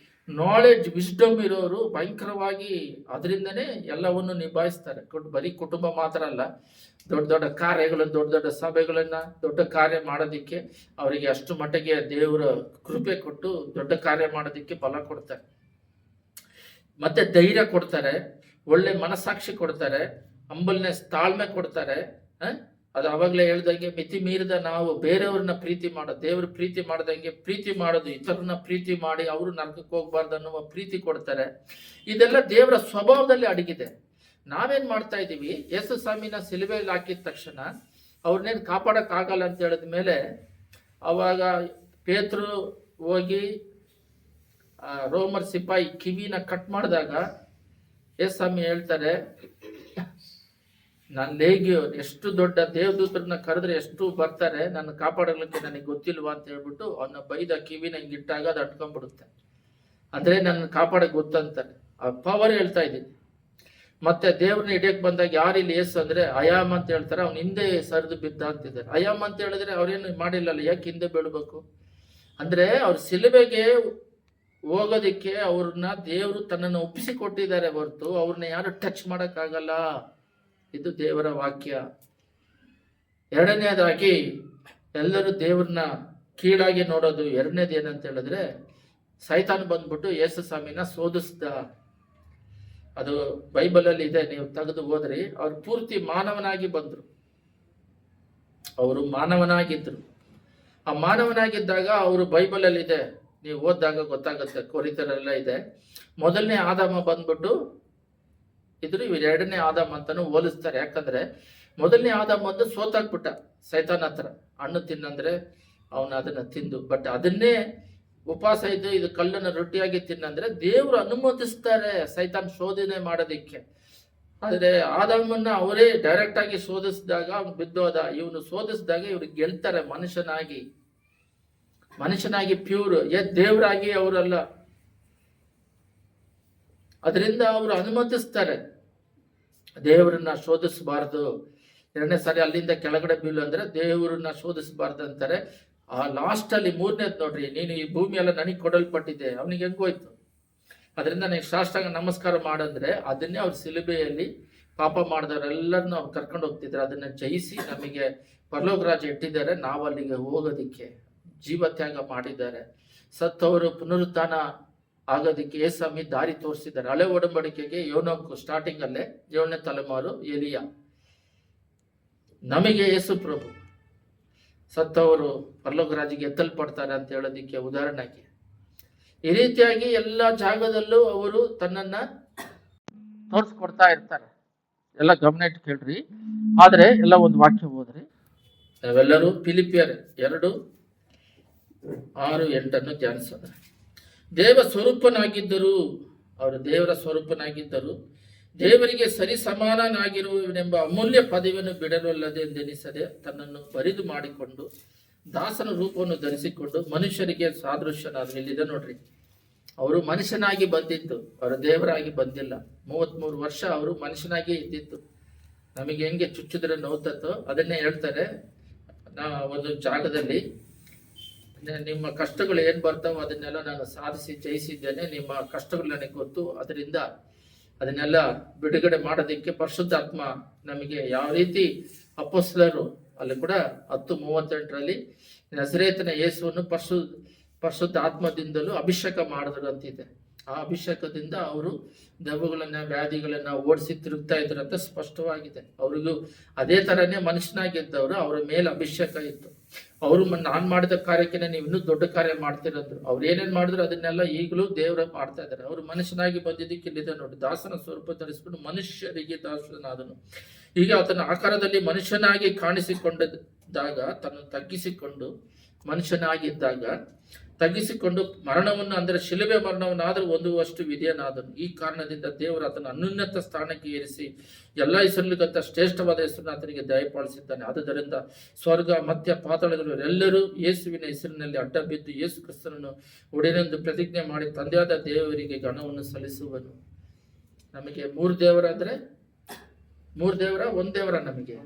ನಾಲೆಡ್ಜ್, ವಿಸ್ಡಮ್ ಇರೋರು ಭಯಂಕರವಾಗಿ ಅದರಿಂದನೇ ಎಲ್ಲವನ್ನು ನಿಭಾಯಿಸ್ತಾರೆ. ಬರೀ ಕುಟುಂಬ ಮಾತ್ರ ಅಲ್ಲ, ದೊಡ್ಡ ದೊಡ್ಡ ಕಾರ್ಯಗಳನ್ನು, ದೊಡ್ಡ ದೊಡ್ಡ ಸಭೆಗಳನ್ನ, ದೊಡ್ಡ ಕಾರ್ಯ ಮಾಡೋದಿಕ್ಕೆ ಅವರಿಗೆ ಅಷ್ಟು ಮಟ್ಟಿಗೆ ದೇವರ ಕೃಪೆ ಕೊಟ್ಟು ದೊಡ್ಡ ಕಾರ್ಯ ಮಾಡೋದಿಕ್ಕೆ ಬಲ ಕೊಡ್ತಾರೆ. ಮತ್ತೆ ಧೈರ್ಯ ಕೊಡ್ತಾರೆ, ಒಳ್ಳೆ ಮನಸ್ಸಾಕ್ಷಿ ಕೊಡ್ತಾರೆ, ಹಂಬಲ್ನೆಸ್, ತಾಳ್ಮೆ ಕೊಡ್ತಾರೆ. ಅದು ಅವಾಗಲೇ ಹೇಳ್ದಂಗೆ ಮಿತಿ ಮೀರಿದ ನಾವು ಬೇರೆಯವ್ರನ್ನ ಪ್ರೀತಿ ಮಾಡೋದು, ದೇವ್ರ ಪ್ರೀತಿ ಮಾಡ್ದಂಗೆ ಪ್ರೀತಿ ಮಾಡೋದು, ಇತರನ್ನ ಪ್ರೀತಿ ಮಾಡಿ ಅವರು ನರಕಕ್ಕೆ ಹೋಗ್ಬಾರ್ದು ಅನ್ನುವ ಪ್ರೀತಿ ಕೊಡ್ತಾರೆ. ಇದೆಲ್ಲ ದೇವರ ಸ್ವಭಾವದಲ್ಲಿ ಅಡಗಿದೆ. ನಾವೇನ್ ಮಾಡ್ತಾ ಇದ್ದೀವಿ, ಯೇಸು ಸ್ವಾಮಿನ ಸಿಲುಬೆಯಲ್ಲಿ ಹಾಕಿದ ತಕ್ಷಣ ಅವ್ರನ್ನೇನು ಕಾಪಾಡಕ್ಕಾಗಲ್ಲ ಅಂತ ಹೇಳಿದ ಮೇಲೆ ಅವಾಗ ಪೇತ್ರು ಹೋಗಿ ರೋಮರ್ ಸಿಪಾಯಿ ಕಿವಿನ ಕಟ್ ಮಾಡಿದಾಗ ಯೇಸು ಸ್ವಾಮಿ ಹೇಳ್ತಾರೆ, ನಾನು ಲೇಗಿಯೋ, ಎಷ್ಟು ದೊಡ್ಡ ದೇವದೂತರನ್ನ ಕರೆದ್ರೆ ಎಷ್ಟು ಬರ್ತಾರೆ, ನನ್ನ ಕಾಪಾಡಲಿಕ್ಕೆ ನನಗೆ ಗೊತ್ತಿಲ್ವಾ ಅಂತ ಹೇಳ್ಬಿಟ್ಟು ಅವನ್ನ ಬೈದ ಕಿವಿನ ಹಿಂಗಿಟ್ಟಾಗ ಅದು ಅಟ್ಕೊಂಡ್ಬಿಡುತ್ತೆ. ಅಂದ್ರೆ ನನ್ನ ಕಾಪಾಡಕ್ಕೆ ಗೊತ್ತಂತಾರೆ. ಆ ಪವರ್ ಹೇಳ್ತಾ ಇದ್ದೀನಿ. ಮತ್ತೆ ದೇವ್ರನ್ನ ಹಿಡಿಯಕ್ ಬಂದಾಗ ಯಾರಿಲ್ಲಿ ಯೇಸು ಅಂದ್ರೆ ಅಯಾಮ್ ಅಂತ ಹೇಳ್ತಾರೆ, ಅವ್ನ ಹಿಂದೆ ಸರಿದು ಬಿದ್ದ ಅಂತಿದ್ದಾರೆ. ಅಯಾಮ್ ಅಂತ ಹೇಳಿದ್ರೆ ಅವ್ರೇನು ಮಾಡಿಲ್ಲಲ್ಲ, ಯಾಕೆ ಹಿಂದೆ ಬೀಳ್ಬೇಕು? ಅಂದ್ರೆ ಅವ್ರ ಸಿಲುಬೆಗೆ ಹೋಗೋದಿಕ್ಕೆ ಅವ್ರನ್ನ ದೇವರು ತನ್ನನ್ನು ಒಪ್ಪಿಸಿಕೊಟ್ಟಿದ್ದಾರೆ ಹೊರತು ಅವ್ರನ್ನ ಯಾರು ಟಚ್ ಮಾಡಕ್ಕಾಗಲ್ಲ. ಇದು ದೇವರ ವಾಕ್ಯ. ಎರಡನೇದಾಗಿ ಎಲ್ಲರೂ ದೇವ್ರನ್ನ ಕೀಳಾಗಿ ನೋಡೋದು. ಎರಡನೇದು ಏನಂತ ಹೇಳಿದ್ರೆ ಸೈತಾನ್ ಬಂದ್ಬಿಟ್ಟು ಯೇಸು ಸ್ವಾಮಿನ ಶೋಧಿಸ್ದ. ಅದು ಬೈಬಲಲ್ಲಿ ಇದೆ, ನೀವು ತೆಗೆದು ಹೋದ್ರಿ. ಅವ್ರು ಪೂರ್ತಿ ಮಾನವನಾಗಿ ಬಂದ್ರು, ಅವರು ಮಾನವನಾಗಿದ್ರು. ಆ ಮಾನವನಾಗಿದ್ದಾಗ ಅವರು ಬೈಬಲಲ್ಲಿ ಇದೆ, ನೀವು ಓದಿದಾಗ ಗೊತ್ತಾಗುತ್ತೆ, ಕೊರಿತರೆಲ್ಲ ಇದೆ. ಮೊದಲನೇ ಆದಾಮ ಬಂದ್ಬಿಟ್ಟು ಇದ್ರು, ಇವ್ರು ಎರಡನೇ ಆದಾಮ ಅಂತಾನು ಹೋಲಿಸ್ತಾರೆ. ಯಾಕಂದ್ರೆ ಮೊದಲನೇ ಆದಾಮ ಬಂದು ಸೋತಾಕ್ಬಿಟ್ಟ ಸೈತಾನ್ ಹತ್ರ, ಹಣ್ಣು ತಿನ್ನಂದ್ರೆ ಅವನು ಅದನ್ನ ತಿಂದು. ಬಟ್ ಅದನ್ನೇ ಉಪವಾಸ ಇದ್ದು ಇದು ಕಲ್ಲನ್ನು ರೊಟ್ಟಿಯಾಗಿ ತಿನ್ನಂದ್ರೆ ದೇವರು ಅನುಮತಿಸ್ತಾರೆ ಸೈತಾನ್ ಶೋಧನೆ ಮಾಡೋದಿಕ್ಕೆ. ಆದ್ರೆ ಆದಾಮನ್ನ ಅವರೇ ಡೈರೆಕ್ಟ್ ಆಗಿ ಶೋಧಿಸಿದಾಗ ಅವ್ನು ಬಿದ್ದೋದ. ಇವನು ಶೋಧಿಸಿದಾಗ ಇವ್ರಿಗೆ ಗೆಲ್ತಾರೆ ಮನುಷ್ಯನಾಗಿ ಪ್ಯೂರ್, ದೇವರಾಗಿ ಅವರಲ್ಲ. ಅದರಿಂದ ಅವರು ಅನುಮತಿಸ್ತಾರೆ ದೇವರನ್ನ ಶೋಧಿಸಬಾರ್ದು. ಎರಡನೇ ಸಾರಿ ಅಲ್ಲಿಂದ ಕೆಳಗಡೆ ಬೀಳು ಅಂದ್ರೆ ದೇವರನ್ನ ಶೋಧಿಸಬಾರ್ದು ಅಂತಾರೆ. ಆ ಲಾಸ್ಟ್ ಅಲ್ಲಿ ಮೂರನೇದು ನೋಡ್ರಿ, ನೀನು ಈ ಭೂಮಿ ಎಲ್ಲ ನನಗೆ ಕೊಡಲ್ಪಟ್ಟಿದೆ, ಅವನಿಗೆ ಹೆಂಗೋಯ್ತು? ಅದರಿಂದ ನೀವು ಸಾಷ್ಟಾಂಗ ನಮಸ್ಕಾರ ಮಾಡಂದ್ರೆ ಅದನ್ನೇ ಅವ್ರ ಸಿಲುಬೆಯಲ್ಲಿ ಪಾಪ ಮಾಡಿದವರೆಲ್ಲರನ್ನು ಅವ್ರು ಕರ್ಕೊಂಡು ಹೋಗ್ತಿದ್ರು. ಅದನ್ನ ಜಯಿಸಿ ನಮಗೆ ಪರಲೋಕ ರಾಜ್ಯ ಇಟ್ಟಿದ್ದಾರೆ. ನಾವು ಅಲ್ಲಿಗೆ ಹೋಗೋದಿಕ್ಕೆ ಜೀವತ್ಯಾಗ ಮಾಡಿದ್ದಾರೆ. ಸತ್ತವರು ಪುನರುತ್ಥಾನ ಆಗೋದಿಕ್ಕೆ ಯೇಸು ದಾರಿ ತೋರಿಸಿದ್ದಾರೆ. ಹಳೆ ಒಡಂಬಡಿಕೆಗೆ ಯೋನೋಕು ಸ್ಟಾರ್ಟಿಂಗ್ ಅಲ್ಲೇ 7ನೇ ತಲೆಮಾರು ಎಲಿಯ, ನಮಗೆ ಯೇಸು ಪ್ರಭು. ಸತ್ತವರು ಪರಲೋಕ ರಾಜ್ಯಕ್ಕೆ ಎತ್ತಲ್ಪಡ್ತಾರೆ ಅಂತ ಹೇಳೋದಿಕ್ಕೆ ಉದಾಹರಣೆಗೆ. ಈ ರೀತಿಯಾಗಿ ಎಲ್ಲ ಜಾಗದಲ್ಲೂ ಅವರು ತನ್ನನ್ನ ತೋರಿಸ್ಕೊಡ್ತಾ ಇರ್ತಾರೆ. ಎಲ್ಲ ಗಮನ ಇಟ್ಟು ಕೇಳ್ರಿ. ಆದ್ರೆ ಎಲ್ಲ ಒಂದು ವಾಕ್ಯ ಹೋದ್ರಿ, ನಾವೆಲ್ಲರೂ ಫಿಲಿಪಿಯರ್ 2:6-8 ಧ್ಯಾನಿಸೋಣ. ದೇವ ಸ್ವರೂಪನಾಗಿದ್ದರು, ಅವರು ದೇವರ ಸ್ವರೂಪನಾಗಿದ್ದರು. ದೇವರಿಗೆ ಸರಿ ಸಮಾನನಾಗಿರುವನೆಂಬ ಅಮೂಲ್ಯ ಪದವಿಯನ್ನು ಬಿಡಲಲ್ಲದೆ ಎಂದೆನಿಸದೆ ತನ್ನನ್ನು ಬರಿದು ಮಾಡಿಕೊಂಡು ದಾಸನ ರೂಪವನ್ನು ಧರಿಸಿಕೊಂಡು ಮನುಷ್ಯರಿಗೆ ಸಾದೃಶ್ಯನಾದ. ಇಲ್ಲಿದೆ ನೋಡ್ರಿ, ಅವರು ಮನುಷ್ಯನಾಗಿ ಬಂದಿದ್ದು, ಅವರು ದೇವರಾಗಿ ಬಂದಿಲ್ಲ. 33 ವರ್ಷ ಅವರು ಮನುಷ್ಯನಾಗಿ ಇದ್ದಿತ್ತು. ನಮಗೆ ಹೆಂಗೆ ಚುಚ್ಚಿದ್ರೆ ನೋವುತ್ತೋ ಅದನ್ನೇ ಹೇಳ್ತಾರೆ ಒಂದು ಜಾಗದಲ್ಲಿ, ನಿಮ್ಮ ಕಷ್ಟಗಳು ಏನ್ ಬರ್ತಾವೋ ಅದನ್ನೆಲ್ಲ ನಾನು ಸಾಧಿಸಿ ಜಯಿಸಿದ್ದೇನೆ, ನಿಮ್ಮ ಕಷ್ಟಗಳು ನನಗೆ ಗೊತ್ತು, ಅದರಿಂದ ಅದನ್ನೆಲ್ಲ ಬಿಡುಗಡೆ ಮಾಡೋದಕ್ಕೆ ಪರಿಶುದ್ಧಾತ್ಮ ನಮಗೆ ಯಾವ ರೀತಿ ಅಪೊಸ್ತಲರು ಅಲ್ಲಿ ಕೂಡ 10:38 ನಜರೇತನ ಯೇಸುವನ್ನು ಪರಿಶುದ್ಧ ಆತ್ಮದಿಂದಲೂ ಅಭಿಷೇಕ ಮಾಡಿದ್ರು ಅಂತಿದೆ. ಆ ಅಭಿಷೇಕದಿಂದ ಅವರು ದೆವ್ವಗಳನ್ನ ವ್ಯಾಧಿಗಳನ್ನ ಓಡಿಸಿ ತಿರುಗ್ತಾ ಇದ್ರು ಅಂತ ಸ್ಪಷ್ಟವಾಗಿದೆ. ಅವ್ರಿಗೂ ಅದೇ ತರನೇ ಮನುಷ್ಯನಾಗಿದ್ದವರು, ಅವರ ಮೇಲೆ ಅಭಿಷೇಕ ಇತ್ತು. ಅವರು ನಾನ್ ಮಾಡಿದ ಕಾರ್ಯಕ್ಕೆ ನೀವು ಇನ್ನೂ ದೊಡ್ಡ ಕಾರ್ಯ ಮಾಡ್ತಿರಂದ್ರು. ಅವ್ರು ಏನೇನ್ ಮಾಡಿದ್ರು ಅದನ್ನೆಲ್ಲ ಈಗಲೂ ದೇವರ ಮಾಡ್ತಾ ಇದ್ದಾರೆ. ಅವರು ಮನುಷ್ಯನಾಗಿ ಬಂದಿದ್ದಕ್ಕೆ ಇಲ್ಲಿದೆ ನೋಡಿ, ದಾಸನ ಸ್ವರೂಪ ಧರಿಸಿಕೊಂಡು ಮನುಷ್ಯರಿಗೆ ದಾಸನಾದನು. ಈಗ ಆತನ ಆಕಾರದಲ್ಲಿ ಮನುಷ್ಯನಾಗಿ ಕಾಣಿಸಿಕೊಂಡಾಗ ತನ್ನ ತಗ್ಗಿಸಿಕೊಂಡು ಮನುಷ್ಯನಾಗಿದ್ದಾಗ ತಗ್ಗಿಸಿಕೊಂಡು ಮರಣವನ್ನು ಅಂದರೆ ಶಿಲುಬೆ ಮರಣವನ್ನಾದರೂ ಹೊಂದುವಷ್ಟು ವಿಧೇಯನಾದನು. ಈ ಕಾರಣದಿಂದ ದೇವರು ಆತನ ಅನ್ಯುನ್ನತ ಸ್ಥಾನಕ್ಕೆ ಏರಿಸಿ ಎಲ್ಲ ಹೆಸರುಗಳಿಗಿಂತ ಶ್ರೇಷ್ಠವಾದ ಹೆಸರನ್ನು ಆತನಿಗೆ ದಯಪಾಲಿಸಿದ್ದಾನೆ. ಆದುದರಿಂದ ಸ್ವರ್ಗ ಮಧ್ಯ ಪಾತಾಳದವರೆಲ್ಲರೂ ಯೇಸುವಿನ ಹೆಸರಿನಲ್ಲಿ ಅಡ್ಡ ಬಿದ್ದು ಯೇಸು ಕ್ರಿಸ್ತನನ್ನು ಒಡೆಯನೆಂದು ಪ್ರತಿಜ್ಞೆ ಮಾಡಿ ತಂದೆಯಾದ ದೇವರಿಗೆ ಗಣವನ್ನು ಸಲ್ಲಿಸುವನು. ನಮಗೆ ಮೂರು ದೇವರಾದ್ರೆ ಮೂರು ದೇವರ ಒಂದ್ ದೇವರ? ನಮಗೆ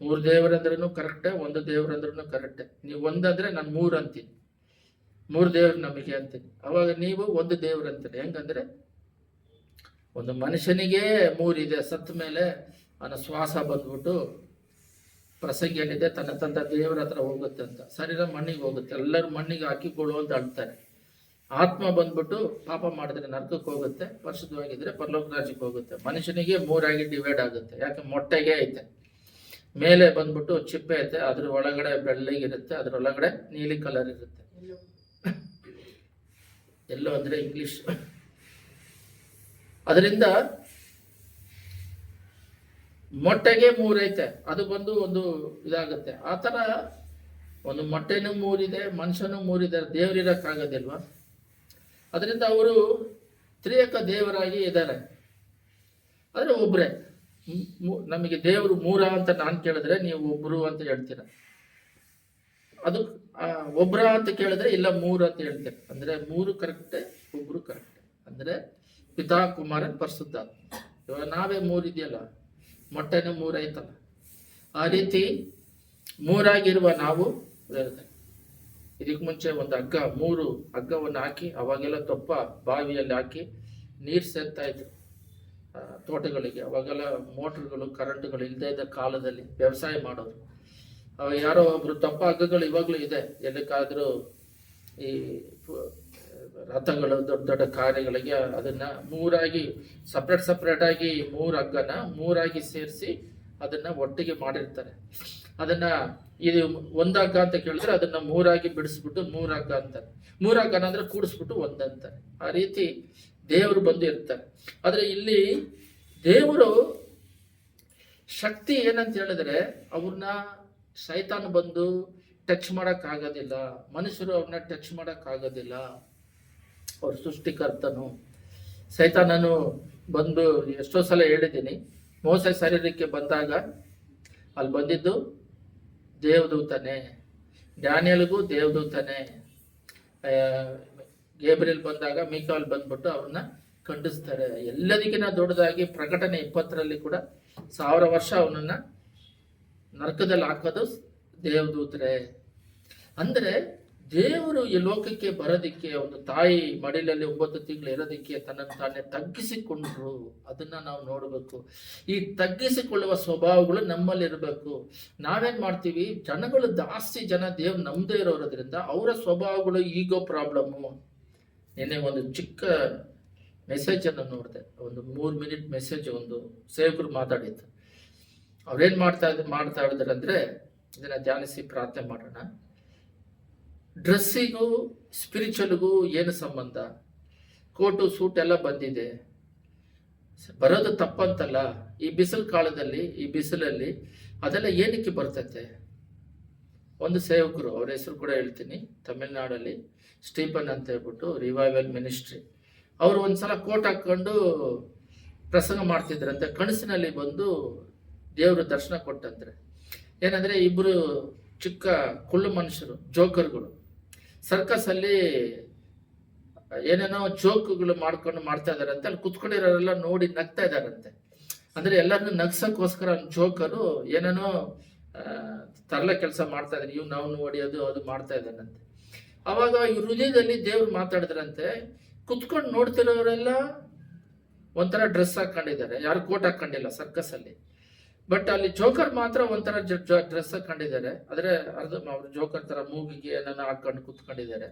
ಮೂರು ದೇವರಂದ್ರೂ ಕರೆಕ್ಟೇ, ಒಂದು ದೇವರಂದ್ರೂ ಕರೆಕ್ಟೇ. ನೀವು ಒಂದಂದ್ರೆ ನಾನು ಮೂರು ಅಂತೀನಿ, ಮೂರು ದೇವ್ರು ನಮಗೆ ಅಂತೀನಿ. ಅವಾಗ ನೀವು ಒಂದು ದೇವ್ರು ಅಂತೀರಿ. ಹೆಂಗಂದ್ರೆ ಒಂದು ಮನುಷ್ಯನಿಗೆ ಮೂರಿದೆ, ಸತ್ತ ಮೇಲೆ ಅವನ ಶ್ವಾಸ ಬಂದ್ಬಿಟ್ಟು ಪ್ರಸಂಗ ಏನಿದೆ ತನ್ನ ದೇವರ ಹತ್ರ ಹೋಗುತ್ತೆ ಅಂತ. ಶರೀರ ಮಣ್ಣಿಗೆ ಹೋಗುತ್ತೆ, ಎಲ್ಲರೂ ಮಣ್ಣಿಗೆ ಹಾಕಿಕೊಳ್ಳು ಅಂತ ಅಳ್ತಾರೆ. ಆತ್ಮ ಬಂದ್ಬಿಟ್ಟು ಪಾಪ ಮಾಡಿದ್ರೆ ನರಕಕ್ಕೆ ಹೋಗುತ್ತೆ, ಪರಿಶುದ್ಧವಾಗಿದ್ರೆ ಪರಲೋಕ ರಾಜ್ಯಕ್ಕೆ ಹೋಗುತ್ತೆ. ಮನುಷ್ಯನಿಗೆ ಮೂರಾಗಿ ಡಿವೈಡ್ ಆಗುತ್ತೆ. ಯಾಕೆ? ಮೊಟ್ಟೆಗೆ ಐತೆ, ಮೇಲೆ ಬಂದ್ಬಿಟ್ಟು ಚಿಪ್ಪೆ ಐತೆ, ಅದ್ರ ಒಳಗಡೆ ಬೆಳ್ಳಗಿರುತ್ತೆ, ಅದ್ರ ಒಳಗಡೆ ನೀಲಿ ಕಲರ್ ಇರುತ್ತೆ. ಎಲ್ಲೋ ಅಂದ್ರೆ ಇಂಗ್ಲಿಷ್. ಅದರಿಂದ ಮೊಟ್ಟೆಗೆ ಮೂರೈತೆ, ಅದು ಬಂದು ಒಂದು ಇದಾಗುತ್ತೆ. ಆ ತರ ಒಂದು ಮೊಟ್ಟೆನೂ ಮೂರಿದೆ, ಮನುಷ್ಯನೂ ಮೂರಿದೆ, ದೇವರಿರಕ್ಕಾಗೋದಿಲ್ವಾ? ಅದರಿಂದ ಅವರು ತ್ರಿಯೇಕ ದೇವರಾಗಿ ಇದ್ದಾರೆ. ಆದರೆ ಒಬ್ಬರೇ. ನಮಗೆ ದೇವರು ಮೂರ ಅಂತ ನಾನು ಕೇಳಿದ್ರೆ ನೀವು ಒಬ್ರು ಅಂತ ಹೇಳ್ತೀರ. ಅದು ಒಬ್ರ ಅಂತ ಕೇಳಿದ್ರೆ ಇಲ್ಲ ಮೂರು ಅಂತ ಹೇಳ್ತೀರ. ಅಂದ್ರೆ ಮೂರು ಕರೆಕ್ಟೇ, ಒಬ್ರು ಕರೆಕ್ಟೇ. ಅಂದ್ರೆ ಪಿತಾ ಕುಮಾರನ್ ಪರಿಶುದ್ಧಾತ್ಮ. ಇವಾಗ ನಾವೇ ಮೂರಿದೆಯಲ್ಲ, ಮೊಟ್ಟೆನೂ ಮೂರೈತಲ್ಲ, ಆ ರೀತಿ ಮೂರಾಗಿರುವ ನಾವು ಇದಕ್ಕೆ ಮುಂಚೆ ಒಂದು ಮೂರು ಹಗ್ಗವನ್ನು ಹಾಕಿ ಅವಾಗೆಲ್ಲ ತೊಪ್ಪ ಬಾವಿಯಲ್ಲಿ ಹಾಕಿ ನೀರು ಸೇರ್ತಾ ಇದ್ರು ತೋಟಗಳಿಗೆ. ಅವಾಗೆಲ್ಲ ಮೋಟರ್ಗಳು ಕರೆಂಟ್ಗಳು ಇಲ್ಲದೆ ಇದ್ದ ಕಾಲದಲ್ಲಿ ವ್ಯವಸಾಯ ಮಾಡೋರು. ಅವಾಗ ಯಾರೋ ಒಬ್ರು ತೊಪ್ಪ ಹಗ್ಗಗಳು ಇವಾಗಲೂ ಇದೆ. ಎದಕ್ಕಾದ್ರೂ ಈ ರಥಗಳು ದೊಡ್ಡ ದೊಡ್ಡ ಕಾರ್ಯಗಳಿಗೆ ಅದನ್ನ ಮೂರಾಗಿ ಸಪ್ರೇಟ್ ಆಗಿ ಮೂರು ಹಗ್ಗನ ಮೂರಾಗಿ ಸೇರಿಸಿ ಅದನ್ನ ಒಟ್ಟಿಗೆ ಮಾಡಿರ್ತಾರೆ. ಅದನ್ನ ಇದು ಒಂದ್ ಹಗ್ಗ ಅಂತ ಕೇಳಿದ್ರೆ ಅದನ್ನ ಮೂರಾಗಿ ಬಿಡಿಸ್ಬಿಟ್ಟು ಮೂರ್ ಹಗ್ಗ ಅಂತಾರೆ. ಮೂರ್ ಹಗ್ಗನ ಅಂದ್ರೆ ಕೂಡಿಸ್ಬಿಟ್ಟು ಒಂದಂತಾರೆ. ಆ ರೀತಿ ದೇವರು ಬಂದು ಇರ್ತಾರೆ. ಆದ್ರೆ ಇಲ್ಲಿ ದೇವರು ಶಕ್ತಿ ಏನಂತ ಹೇಳಿದ್ರೆ ಅವ್ರನ್ನ ಸೈತಾನ್ ಬಂದು ಟಚ್ ಮಾಡಕ್ ಆಗೋದಿಲ್ಲ, ಮನುಷ್ಯರು ಅವ್ರನ್ನ ಟಚ್ ಮಾಡಕ್ ಆಗೋದಿಲ್ಲ. ಅವ್ರ ಸೃಷ್ಟಿಕರ್ತನು ಸೈತಾನನು ಬಂದು ಎಷ್ಟೋ ಸಲ ಹೇಳಿದ್ದೀನಿ, ಮೋಸ ಶರೀರಕ್ಕೆ ಬಂದಾಗ ಅಲ್ಲಿ ಬಂದಿದ್ದು ದೇವದೂತನೇ, ಡ್ಯಾನಿಯಲ್ಗೂ ದೇವದೂತನೇ. ಗೇಬ್ರಿಯಲ್ ಬಂದಾಗ ಮೀಕಾಲ್ ಬಂದ್ಬಿಟ್ಟು ಅವ್ರನ್ನ ಖಂಡಿಸ್ತಾರೆ. ಎಲ್ಲದಕ್ಕಿಂತ ದೊಡ್ಡದಾಗಿ ಪ್ರಕಟಣೆ 20 ಕೂಡ 1000 ವರ್ಷ ಅವನನ್ನ ನರಕದಲ್ಲಿ ಹಾಕೋದು ದೇವದೂತರೇ. ಅಂದ್ರೆ ದೇವರು ಈ ಲೋಕಕ್ಕೆ ಬರೋದಿಕ್ಕೆ, ಒಂದು ತಾಯಿ ಮಡಿಲಲ್ಲಿ 9 ತಿಂಗಳು ಇರೋದಿಕ್ಕೆ ತನ್ನನ್ನು ತಾನೇ ತಗ್ಗಿಸಿಕೊಂಡ್ರು. ಅದನ್ನ ನಾವು ನೋಡಬೇಕು. ಈ ತಗ್ಗಿಸಿಕೊಳ್ಳುವ ಸ್ವಭಾವಗಳು ನಮ್ಮಲ್ಲಿ ಇರಬೇಕು. ನಾವೇನ್ ಮಾಡ್ತೀವಿ, ಜನಗಳು ಜಾಸ್ತಿ ಜನ ದೇವ್ರು ನಮ್ದೇ ಇರೋದ್ರಿಂದ ಅವರ ಸ್ವಭಾವಗಳು ಈಗೋ ಪ್ರಾಬ್ಲಮ್ಮು. ನಿನ್ನೆ ಒಂದು ಚಿಕ್ಕ ಮೆಸೇಜ್ ಅನ್ನು ನೋಡಿದೆ, ಒಂದು 3 ಮಿನಿಟ್ ಮೆಸೇಜ್ ಒಂದು ಸೇವಕರು ಮಾತಾಡಿದ್ದು. ಅವ್ರೇನ್ ಮಾಡ್ತಾ ಇದ್ದಾರೆ ಅಂದ್ರೆ, ಇದನ್ನ ಧ್ಯಾನಿಸಿ ಪ್ರಾರ್ಥನೆ ಮಾಡೋಣ. ಡ್ರೆಸ್ಸಿಗೂ ಸ್ಪಿರಿಚುವಲ್ಗೂ ಏನು ಸಂಬಂಧ? ಕೋಟು ಸೂಟ್ ಎಲ್ಲ ಬಂದಿದೆ, ಬರೋದು ತಪ್ಪಂತಲ್ಲ. ಈ ಬಿಸಿಲು ಕಾಲದಲ್ಲಿ, ಈ ಬಿಸಿಲಲ್ಲಿ ಅದೆಲ್ಲ ಏನಕ್ಕೆ ಬರ್ತೈತೆ? ಒಂದು ಸೇವಕರು, ಅವ್ರ ಹೆಸರು ಕೂಡ ಹೇಳ್ತೀನಿ, ತಮಿಳ್ನಾಡಲ್ಲಿ ಸ್ಟೀಫನ್ ಅಂತ ಹೇಳ್ಬಿಟ್ಟು ರಿವೈವಲ್ ಮಿನಿಸ್ಟ್ರಿ, ಅವರು ಒಂದ್ಸಲ ಕೋಟ್ ಹಾಕೊಂಡು ಪ್ರಸಂಗ ಮಾಡ್ತಿದ್ರಂತೆ. ಕನಸಿನಲ್ಲಿ ಬಂದು ದೇವರು ದರ್ಶನ ಕೊಟ್ಟಂದ್ರೆ ಏನಂದ್ರೆ, ಇಬ್ರು ಚಿಕ್ಕ ಕುಳ್ಳು ಮನುಷ್ಯರು, ಜೋಕರ್ಗಳು, ಸರ್ಕಸ್ ಅಲ್ಲಿ ಏನೇನೋ ಜೋಕ್ಗಳು ಮಾಡ್ತಾ ಇದಾರಂತೆ. ಅಲ್ಲಿ ಕುತ್ಕೊಂಡಿರೋರೆಲ್ಲ ನೋಡಿ ನಗ್ತಾ ಇದಾರಂತೆ. ಅಂದ್ರೆ ಎಲ್ಲರನ್ನು ನಗ್ಸಕ್ಕೋಸ್ಕರ ಜೋಕರು ಏನೇನೋ ತರಲೆ ಕೆಲಸ ಮಾಡ್ತಾ ಇದ್ದಾರೆ. ಇವ್ ನಾವು ಹೊಡಿಯೋದು ಅದು ಮಾಡ್ತಾ ಇದ್ದಾನಂತೆ. ಅವಾಗ ಈ ಹೃದಯದಲ್ಲಿ ದೇವ್ರು ಮಾತಾಡಿದ್ರಂತೆ, ಕುತ್ಕೊಂಡು ನೋಡ್ತಿರೋರೆಲ್ಲ ಒಂಥರ ಡ್ರೆಸ್ ಹಾಕೊಂಡಿದ್ದಾರೆ, ಯಾರು ಕೋಟ್ ಹಾಕೊಂಡಿಲ್ಲ ಸರ್ಕಸ್ ಅಲ್ಲಿ. ಬಟ್ ಅಲ್ಲಿ ಜೋಕರ್ ಮಾತ್ರ ಒಂಥರ ಡ್ರೆಸ್ ಹಾಕೊಂಡಿದ್ದಾರೆ, ಆದ್ರೆ ಅರ್ಧ ಅವ್ರು ಜೋಕರ್ ತರ ಮೂಗಿಗೆ ಏನನ್ನ ಹಾಕೊಂಡು ಕುತ್ಕೊಂಡಿದ್ದಾರೆ.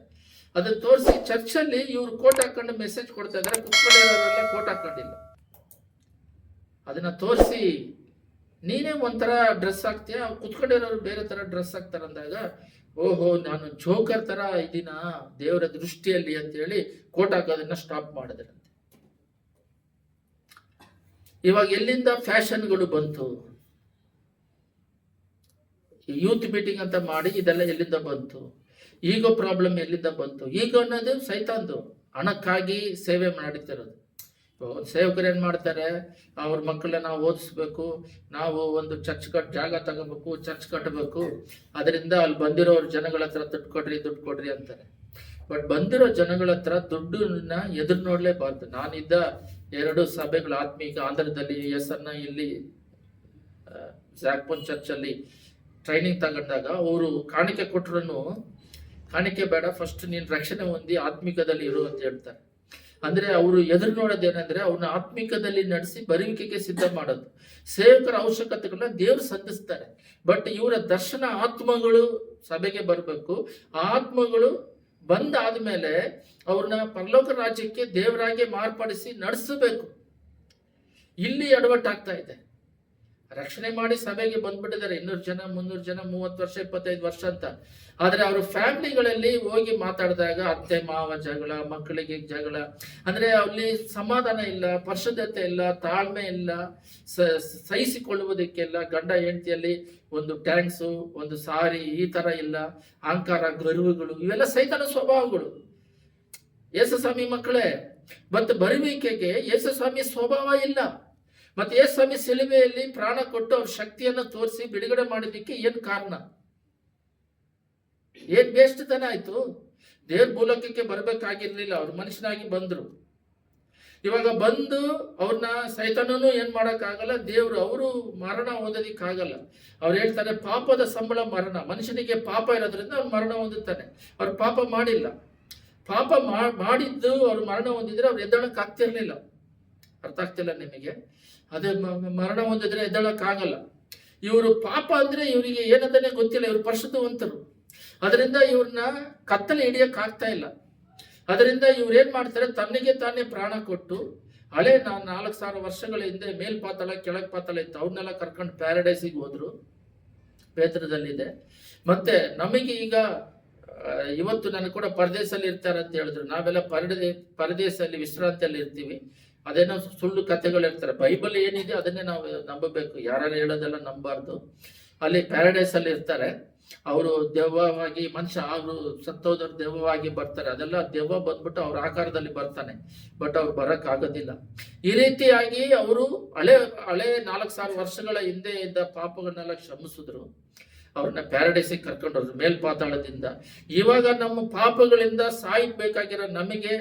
ಅದನ್ನ ತೋರಿಸಿ ಚರ್ಚಲ್ಲಿ ಇವ್ರು ಕೋಟ್ ಹಾಕೊಂಡು ಮೆಸೇಜ್ ಕೊಡ್ತಾ ಇದಾರೆ, ಕುತ್ಕೊಂಡಿರೋರೆಲ್ಲ ಕೋಟ್ ಹಾಕೊಂಡಿಲ್ಲ. ಅದನ್ನ ತೋರಿಸಿ ನೀನೇ ಒಂಥರ ಡ್ರೆಸ್ ಹಾಕ್ತೀಯ, ಕುತ್ಕೊಂಡಿರೋರು ಬೇರೆ ತರ ಡ್ರೆಸ್ ಹಾಕ್ತಾರ ಅಂದಾಗ, ಓಹೋ ನಾನು ಜೋಕರ್ ತರ ಇದೀನ ದೇವರ ದೃಷ್ಟಿಯಲ್ಲಿ ಅಂತ ಹೇಳಿ ಕೋಟ್ ಹಾಕೋದನ್ನ ಸ್ಟಾಪ್ ಮಾಡಿದ್ರಂತೆ. ಇವಾಗ ಎಲ್ಲಿಂದ ಫ್ಯಾಷನ್ಗಳು ಬಂತು? ಯೂತ್ ಮೀಟಿಂಗ್ ಅಂತ ಮಾಡಿ ಇದೆಲ್ಲ ಎಲ್ಲಿಂದ ಬಂತು? ಈಗೋ ಪ್ರಾಬ್ಲಮ್ ಎಲ್ಲಿಂದ ಬಂತು? ಈಗ ಅನ್ನೋದು ಸೈತಾನ್ದು, ಹಣಕ್ಕಾಗಿ ಸೇವೆ ನಡೀತಿರೋದು. ಸೇವಕರು ಏನ್ ಮಾಡ್ತಾರೆ, ಅವ್ರ ಮಕ್ಕಳನ್ನ ನಾವು ಓದಿಸ್ಬೇಕು, ನಾವು ಒಂದು ಚರ್ಚ್ ಜಾಗ ತಗೋಬೇಕು, ಚರ್ಚ್ ಕಟ್ಟಬೇಕು, ಅದರಿಂದ ಅಲ್ಲಿ ಬಂದಿರೋ ಜನಗಳ ಹತ್ರ ದುಡ್ಡು ಕೊಡ್ರಿ ಅಂತಾರೆ. ಬಟ್ ಬಂದಿರೋ ಜನಗಳ ಹತ್ರ ದುಡ್ಡನ್ನ ಎದುರು ನೋಡ್ಲೇಬಾರ್ದು. ನಾನಿದ್ದ 2 ಸಭೆಗಳು ಆತ್ಮೀಕ ಆಂಧ್ರದಲ್ಲಿ ಎಸ್ಅನ್ನ ಇಲ್ಲಿ ಜಾಕ್ಪೋನ್ ಚರ್ಚ್ ಅಲ್ಲಿ ಟ್ರೈನಿಂಗ್ ತಗೊಂಡಾಗ ಅವರು ಕಾಣಿಕೆ ಕೊಟ್ರು, ಕಾಣಿಕೆ ಬೇಡ, ಫಸ್ಟ್ ನೀನ್ ರಕ್ಷಣೆ ಹೊಂದಿ ಆತ್ಮಿಕದಲ್ಲಿ ಇರು ಅಂತ ಹೇಳ್ತಾರೆ. ಅಂದ್ರೆ ಅವರು ಎದುರು ನೋಡೋದೇನಂದ್ರೆ ಅವ್ರನ್ನ ಆತ್ಮಿಕದಲ್ಲಿ ನಡೆಸಿ ಬರುವಿಕೆಗೆ ಸಿದ್ಧ ಮಾಡೋದು. ಸೇವಕರ ಅವಶ್ಯಕತೆಗಳನ್ನ ದೇವ್ರು ಸಂಧಿಸ್ತಾರೆ. ಬಟ್ ಇವರ ದರ್ಶನ ಆತ್ಮಗಳು ಸಭೆಗೆ ಬರಬೇಕು. ಆ ಆತ್ಮಗಳು ಬಂದಾದ್ಮೇಲೆ ಅವ್ರನ್ನ ಪರಲೋಕ ರಾಜ್ಯಕ್ಕೆ ದೇವರಾಗಿ ಮಾರ್ಪಡಿಸಿ ನಡೆಸಬೇಕು. ಇಲ್ಲಿ ಎಡವಟ್ಟಾಗ್ತಾ ಇದೆ. ರಕ್ಷಣೆ ಮಾಡಿ ಸಭೆಗೆ ಬಂದ್ಬಿಟ್ಟಿದ್ದಾರೆ 200 ಜನ 300 ಜನ 30 ವರ್ಷ 25 ವರ್ಷ ಅಂತ. ಆದ್ರೆ ಅವ್ರ ಫ್ಯಾಮಿಲಿಗಳಲ್ಲಿ ಹೋಗಿ ಮಾತಾಡಿದಾಗ ಅತ್ತೆ ಮಾವ ಜಗಳ, ಮಕ್ಕಳಿಗೆ ಜಗಳ, ಅಂದ್ರೆ ಅಲ್ಲಿ ಸಮಾಧಾನ ಇಲ್ಲ, ಪರಿಶುದ್ಧತೆ ಇಲ್ಲ, ತಾಳ್ಮೆ ಇಲ್ಲ, ಸಹಿಸಿಕೊಳ್ಳುವುದಕ್ಕೆಲ್ಲ, ಗಂಡ ಹೆಂಡತಿಯಲ್ಲಿ ಒಂದು ಟ್ಯಾಂಕ್ಸು ಒಂದು ಸಾರಿ ಈ ತರ ಇಲ್ಲ, ಅಹಂಕಾರ ಗರ್ವಗಳು, ಇವೆಲ್ಲ ಸೈತಾನ ಸ್ವಭಾವಗಳು. ಯೇಸುಸ್ವಾಮಿ ಮಕ್ಕಳೇ, ಮತ್ತು ಬರುವಿಕೆಗೆ ಯೇಸುಸ್ವಾಮಿ ಸ್ವಭಾವ ಇಲ್ಲ. ಮತ್ತೆ ಯೇಸುಸ್ವಾಮಿ ಸಿಲುಬೆಯಲ್ಲಿ ಪ್ರಾಣ ಕೊಟ್ಟು ಅವ್ರ ಶಕ್ತಿಯನ್ನು ತೋರಿಸಿ ಬಿಡುಗಡೆ ಮಾಡಿದ್ದಕ್ಕೆ ಏನ್ ಕಾರಣ? ಏನ್ ಬೇಷ್ಟತನ ಆಯ್ತು? ದೇವ್ರ ಭೂಲೋಕಕ್ಕೆ ಬರ್ಬೇಕಾಗಿರ್ಲಿಲ್ಲ, ಅವ್ರು ಮನುಷ್ಯನಾಗಿ ಬಂದ್ರು. ಇವಾಗ ಬಂದು ಅವ್ರನ್ನ ಸೈತಾನನು ಏನ್ ಮಾಡಕ್ಕಾಗಲ್ಲ, ದೇವ್ರು ಅವರು ಮರಣ ಹೊಂದೋದಿಕ್ಕಾಗಲ್ಲ. ಅವ್ರು ಹೇಳ್ತಾರೆ ಪಾಪದ ಸಂಬಳ ಮರಣ. ಮನುಷ್ಯನಿಗೆ ಪಾಪ ಇರೋದ್ರಿಂದ ಅವ್ರು ಮರಣ ಹೊಂದುತ್ತಾನೆ. ಅವ್ರು ಪಾಪ ಮಾಡಿಲ್ಲ. ಪಾಪ ಮಾಡಿದ್ದು ಅವ್ರು ಮರಣ ಹೊಂದಿದ್ರೆ ಅವ್ರು ಎದ್ದಳಕ್ ಆಗ್ತಿರ್ಲಿಲ್ಲ. ಅರ್ಥ ಆಗ್ತಿಲ್ಲ ನಿಮಗೆ? ಅದೇ ಮರಣ ಹೊಂದಿದ್ರೆ ಎದ್ದಳಕ್ ಆಗಲ್ಲ. ಇವರು ಪಾಪ ಅಂದ್ರೆ ಇವರಿಗೆ ಏನಂತಾನೆ ಗೊತ್ತಿಲ್ಲ. ಇವರು ಪರಿಶುದ್ಧವಂತರು, ಅದರಿಂದ ಇವ್ರನ್ನ ಕತ್ತಲೆ ಹಿಡಿಯಕ್ ಆಗ್ತಾ ಇಲ್ಲ. ಅದರಿಂದ ಇವ್ರು ಏನ್ ಮಾಡ್ತಾರೆ, ತನ್ನಿಗೆ ತಾನೇ ಪ್ರಾಣ ಕೊಟ್ಟು, ಹಳೆ 4000 ವರ್ಷಗಳ ಹಿಂದೆ ಮೇಲ್ ಪಾತಾಳ ಕೆಳಗ್ ಪಾತಾಳ ಇತ್ತು, ಅವ್ರನ್ನೆಲ್ಲ ಕರ್ಕೊಂಡು ಪ್ಯಾರಡೈಸಿಗೆ ಹೋದ್ರು. ಪೇತ್ರದಲ್ಲಿದೆ. ಮತ್ತೆ ನಮಗೆ ಈಗ ಇವತ್ತು ನನಗೆ ಕೂಡ ಪರದೇಶಲ್ಲಿ ಇರ್ತಾರೆ ಅಂತ ಹೇಳಿದ್ರು. ನಾವೆಲ್ಲ ಪರದೇಶದಲ್ಲಿ ವಿಶ್ರಾಂತಿಯಲ್ಲಿ ಇರ್ತೀವಿ. ಅದೇನೋ ಸುಳ್ಳು ಕಥೆಗಳು ಇರ್ತಾರೆ. ಬೈಬಲ್ ಏನಿದೆ ಅದನ್ನೇ ನಾವು ನಂಬಬೇಕು, ಯಾರು ಹೇಳೋದೆಲ್ಲ ನಂಬಾರ್ದು. ಅಲ್ಲಿ ಪ್ಯಾರಡೈಸ್ ಅಲ್ಲಿ ಇರ್ತಾರೆ. ಅವರು ದೆವ್ವವಾಗಿ, ಮನುಷ್ಯ ಅವರು ಸತ್ತೋದವ್ರು ದೆವ್ವವಾಗಿ ಬರ್ತಾರೆ. ಅದೆಲ್ಲ ದೆವ್ವ ಬಂದ್ಬಿಟ್ಟು ಅವ್ರ ಆಕಾರದಲ್ಲಿ ಬರ್ತಾನೆ, ಬಟ್ ಅವ್ರು ಬರಕ್ ಆಗೋದಿಲ್ಲ. ಈ ರೀತಿಯಾಗಿ ಅವರು ಹಳೆ 4000 ವರ್ಷಗಳ ಹಿಂದೆ ಇದ್ದ ಪಾಪಗಳನ್ನೆಲ್ಲ ಕ್ಷಮಿಸಿದ್ರು. ಅವ್ರನ್ನ ಪ್ಯಾರಡೈಸಿಗೆ ಕರ್ಕೊಂಡವ್ರು ಮೇಲ್ಪಾತಾಳದಿಂದ. ಇವಾಗ ನಮ್ಮ ಪಾಪಗಳಿಂದ ಸಾಯ್ಬೇಕಾಗಿರೋ ನಮಗೆ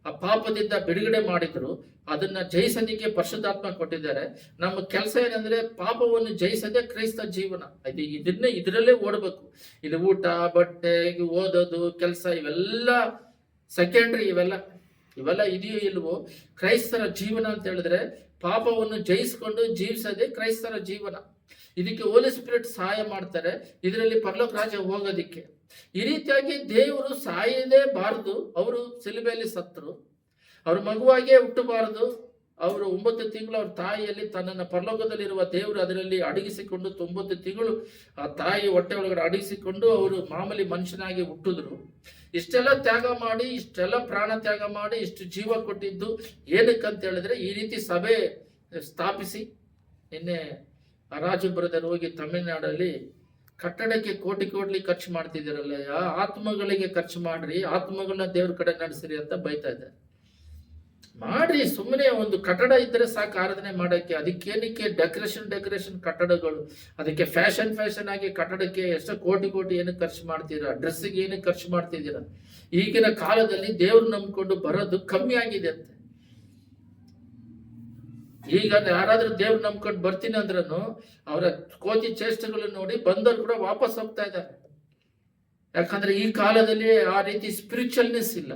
ಆ ಪಾಪದಿಂದ ಬಿಡುಗಡೆ ಮಾಡಿದ್ರು. ಅದನ್ನ ಜಯಿಸೋದಿಕ್ಕೆ ಪರಿಶುದ್ಧಾತ್ಮ ಕೊಟ್ಟಿದ್ದಾರೆ. ನಮ್ಮ ಕೆಲಸ ಏನಂದ್ರೆ ಪಾಪವನ್ನು ಜಯಿಸೋದೇ ಕ್ರೈಸ್ತ ಜೀವನ. ಇದರಲ್ಲೇ ಓಡಬೇಕು. ಇದು ಊಟ, ಬಟ್ಟೆ, ಓದೋದು, ಕೆಲಸ ಇವೆಲ್ಲ ಸೆಕೆಂಡ್ರಿ. ಇವೆಲ್ಲ ಇದೆಯೋ ಇಲ್ವೋ, ಕ್ರೈಸ್ತರ ಜೀವನ ಅಂತ ಹೇಳಿದ್ರೆ ಪಾಪವನ್ನು ಜಯಿಸ್ಕೊಂಡು ಜೀವಿಸೋದೇ ಕ್ರೈಸ್ತರ ಜೀವನ. ಇದಕ್ಕೆ ಹೋಲಿ ಸ್ಪಿರಿಟ್ ಸಹಾಯ ಮಾಡ್ತಾರೆ, ಇದರಲ್ಲಿ ಪರಲೋಕ ರಾಜ್ಯ ಹೋಗೋದಿಕ್ಕೆ. ಈ ರೀತಿಯಾಗಿ ದೇವರು ಸಾಯದೇ ಬಾರದು. ಅವರು ಸಿಲುಬೆಯಲ್ಲಿ ಸತ್ತರು, ಅವ್ರ ಮಗುವಾಗೇ ಹುಟ್ಟಬಾರದು. ಅವರು 9 ತಿಂಗಳು ಅವ್ರ ತಾಯಿಯಲ್ಲಿ ತನ್ನನ್ನು ಪರಲೋಕದಲ್ಲಿರುವ ದೇವರು ಅದರಲ್ಲಿ ಅಡಗಿಸಿಕೊಂಡು 9 ತಿಂಗಳು ಆ ತಾಯಿ ಹೊಟ್ಟೆ ಒಳಗಡೆ ಅಡಗಿಸಿಕೊಂಡು ಅವರು ಮಾಮೂಲಿ ಮನುಷ್ಯನಾಗಿ ಹುಟ್ಟಿದ್ರು. ಇಷ್ಟೆಲ್ಲ ತ್ಯಾಗ ಮಾಡಿ, ಇಷ್ಟೆಲ್ಲ ಪ್ರಾಣ ತ್ಯಾಗ ಮಾಡಿ, ಇಷ್ಟು ಜೀವ ಕೊಟ್ಟಿದ್ದು ಏನಕ್ಕಂತ ಹೇಳಿದ್ರೆ ಈ ರೀತಿ ಸಭೆ ಸ್ಥಾಪಿಸಿ. ನಿನ್ನೆ ರಾಜು ಬ್ರದರ್ ಹೋಗಿ ತಮಿಳುನಾಡಲ್ಲಿ ಕಟ್ಟಡಕ್ಕೆ ಕೋಟಿ ಖರ್ಚು ಮಾಡ್ತಿದ್ದೀರಲ್ಲ, ಆತ್ಮಗಳಿಗೆ ಖರ್ಚು ಮಾಡ್ರಿ, ಆತ್ಮಗಳನ್ನ ದೇವ್ರ ಕಡೆ ನಡೆಸಿರಿ ಅಂತ ಬೈತಾ ಇದ್ದಾರೆ. ಮಾಡ್ರಿ, ಸುಮ್ಮನೆ ಒಂದು ಕಟ್ಟಡ ಇದ್ರೆ ಸಾಕು ಆರಾಧನೆ ಮಾಡಕ್ಕೆ. ಅದಕ್ಕೇನಕ್ಕೆ ಡೆಕೋರೇಷನ್ ಕಟ್ಟಡಗಳು, ಅದಕ್ಕೆ ಫ್ಯಾಷನ್ ಆಗಿ ಕಟ್ಟಡಕ್ಕೆ ಎಷ್ಟೋ ಕೋಟಿ ಏನಕ್ಕೆ ಖರ್ಚು ಮಾಡ್ತೀರಾ? ಡ್ರೆಸ್ಸಿಗೆ ಏನಕ್ಕೆ ಖರ್ಚು ಮಾಡ್ತಿದ್ದೀರಾ? ಈಗಿನ ಕಾಲದಲ್ಲಿ ದೇವ್ರು ನಂಬ್ಕೊಂಡು ಬರೋದು ಕಮ್ಮಿ ಆಗಿದೆ ಅಂತೆ. ಈಗ ಯಾರಾದ್ರೂ ದೇವ್ರು ನಂಬ್ಕೊಂಡು ಬರ್ತೀನಿ ಅಂದ್ರೂ ಅವರ ಕೋತಿ ಚೇಷ್ಟೆಗಳು ನೋಡಿ ಬಂದವರು ಕೂಡ ವಾಪಸ್ ಹೋಗ್ತಾ ಇದ್ದಾರೆ. ಯಾಕಂದ್ರೆ ಈ ಕಾಲದಲ್ಲಿ ಆ ರೀತಿ ಸ್ಪಿರಿಚುವಲ್ನೆಸ್ ಇಲ್ಲ.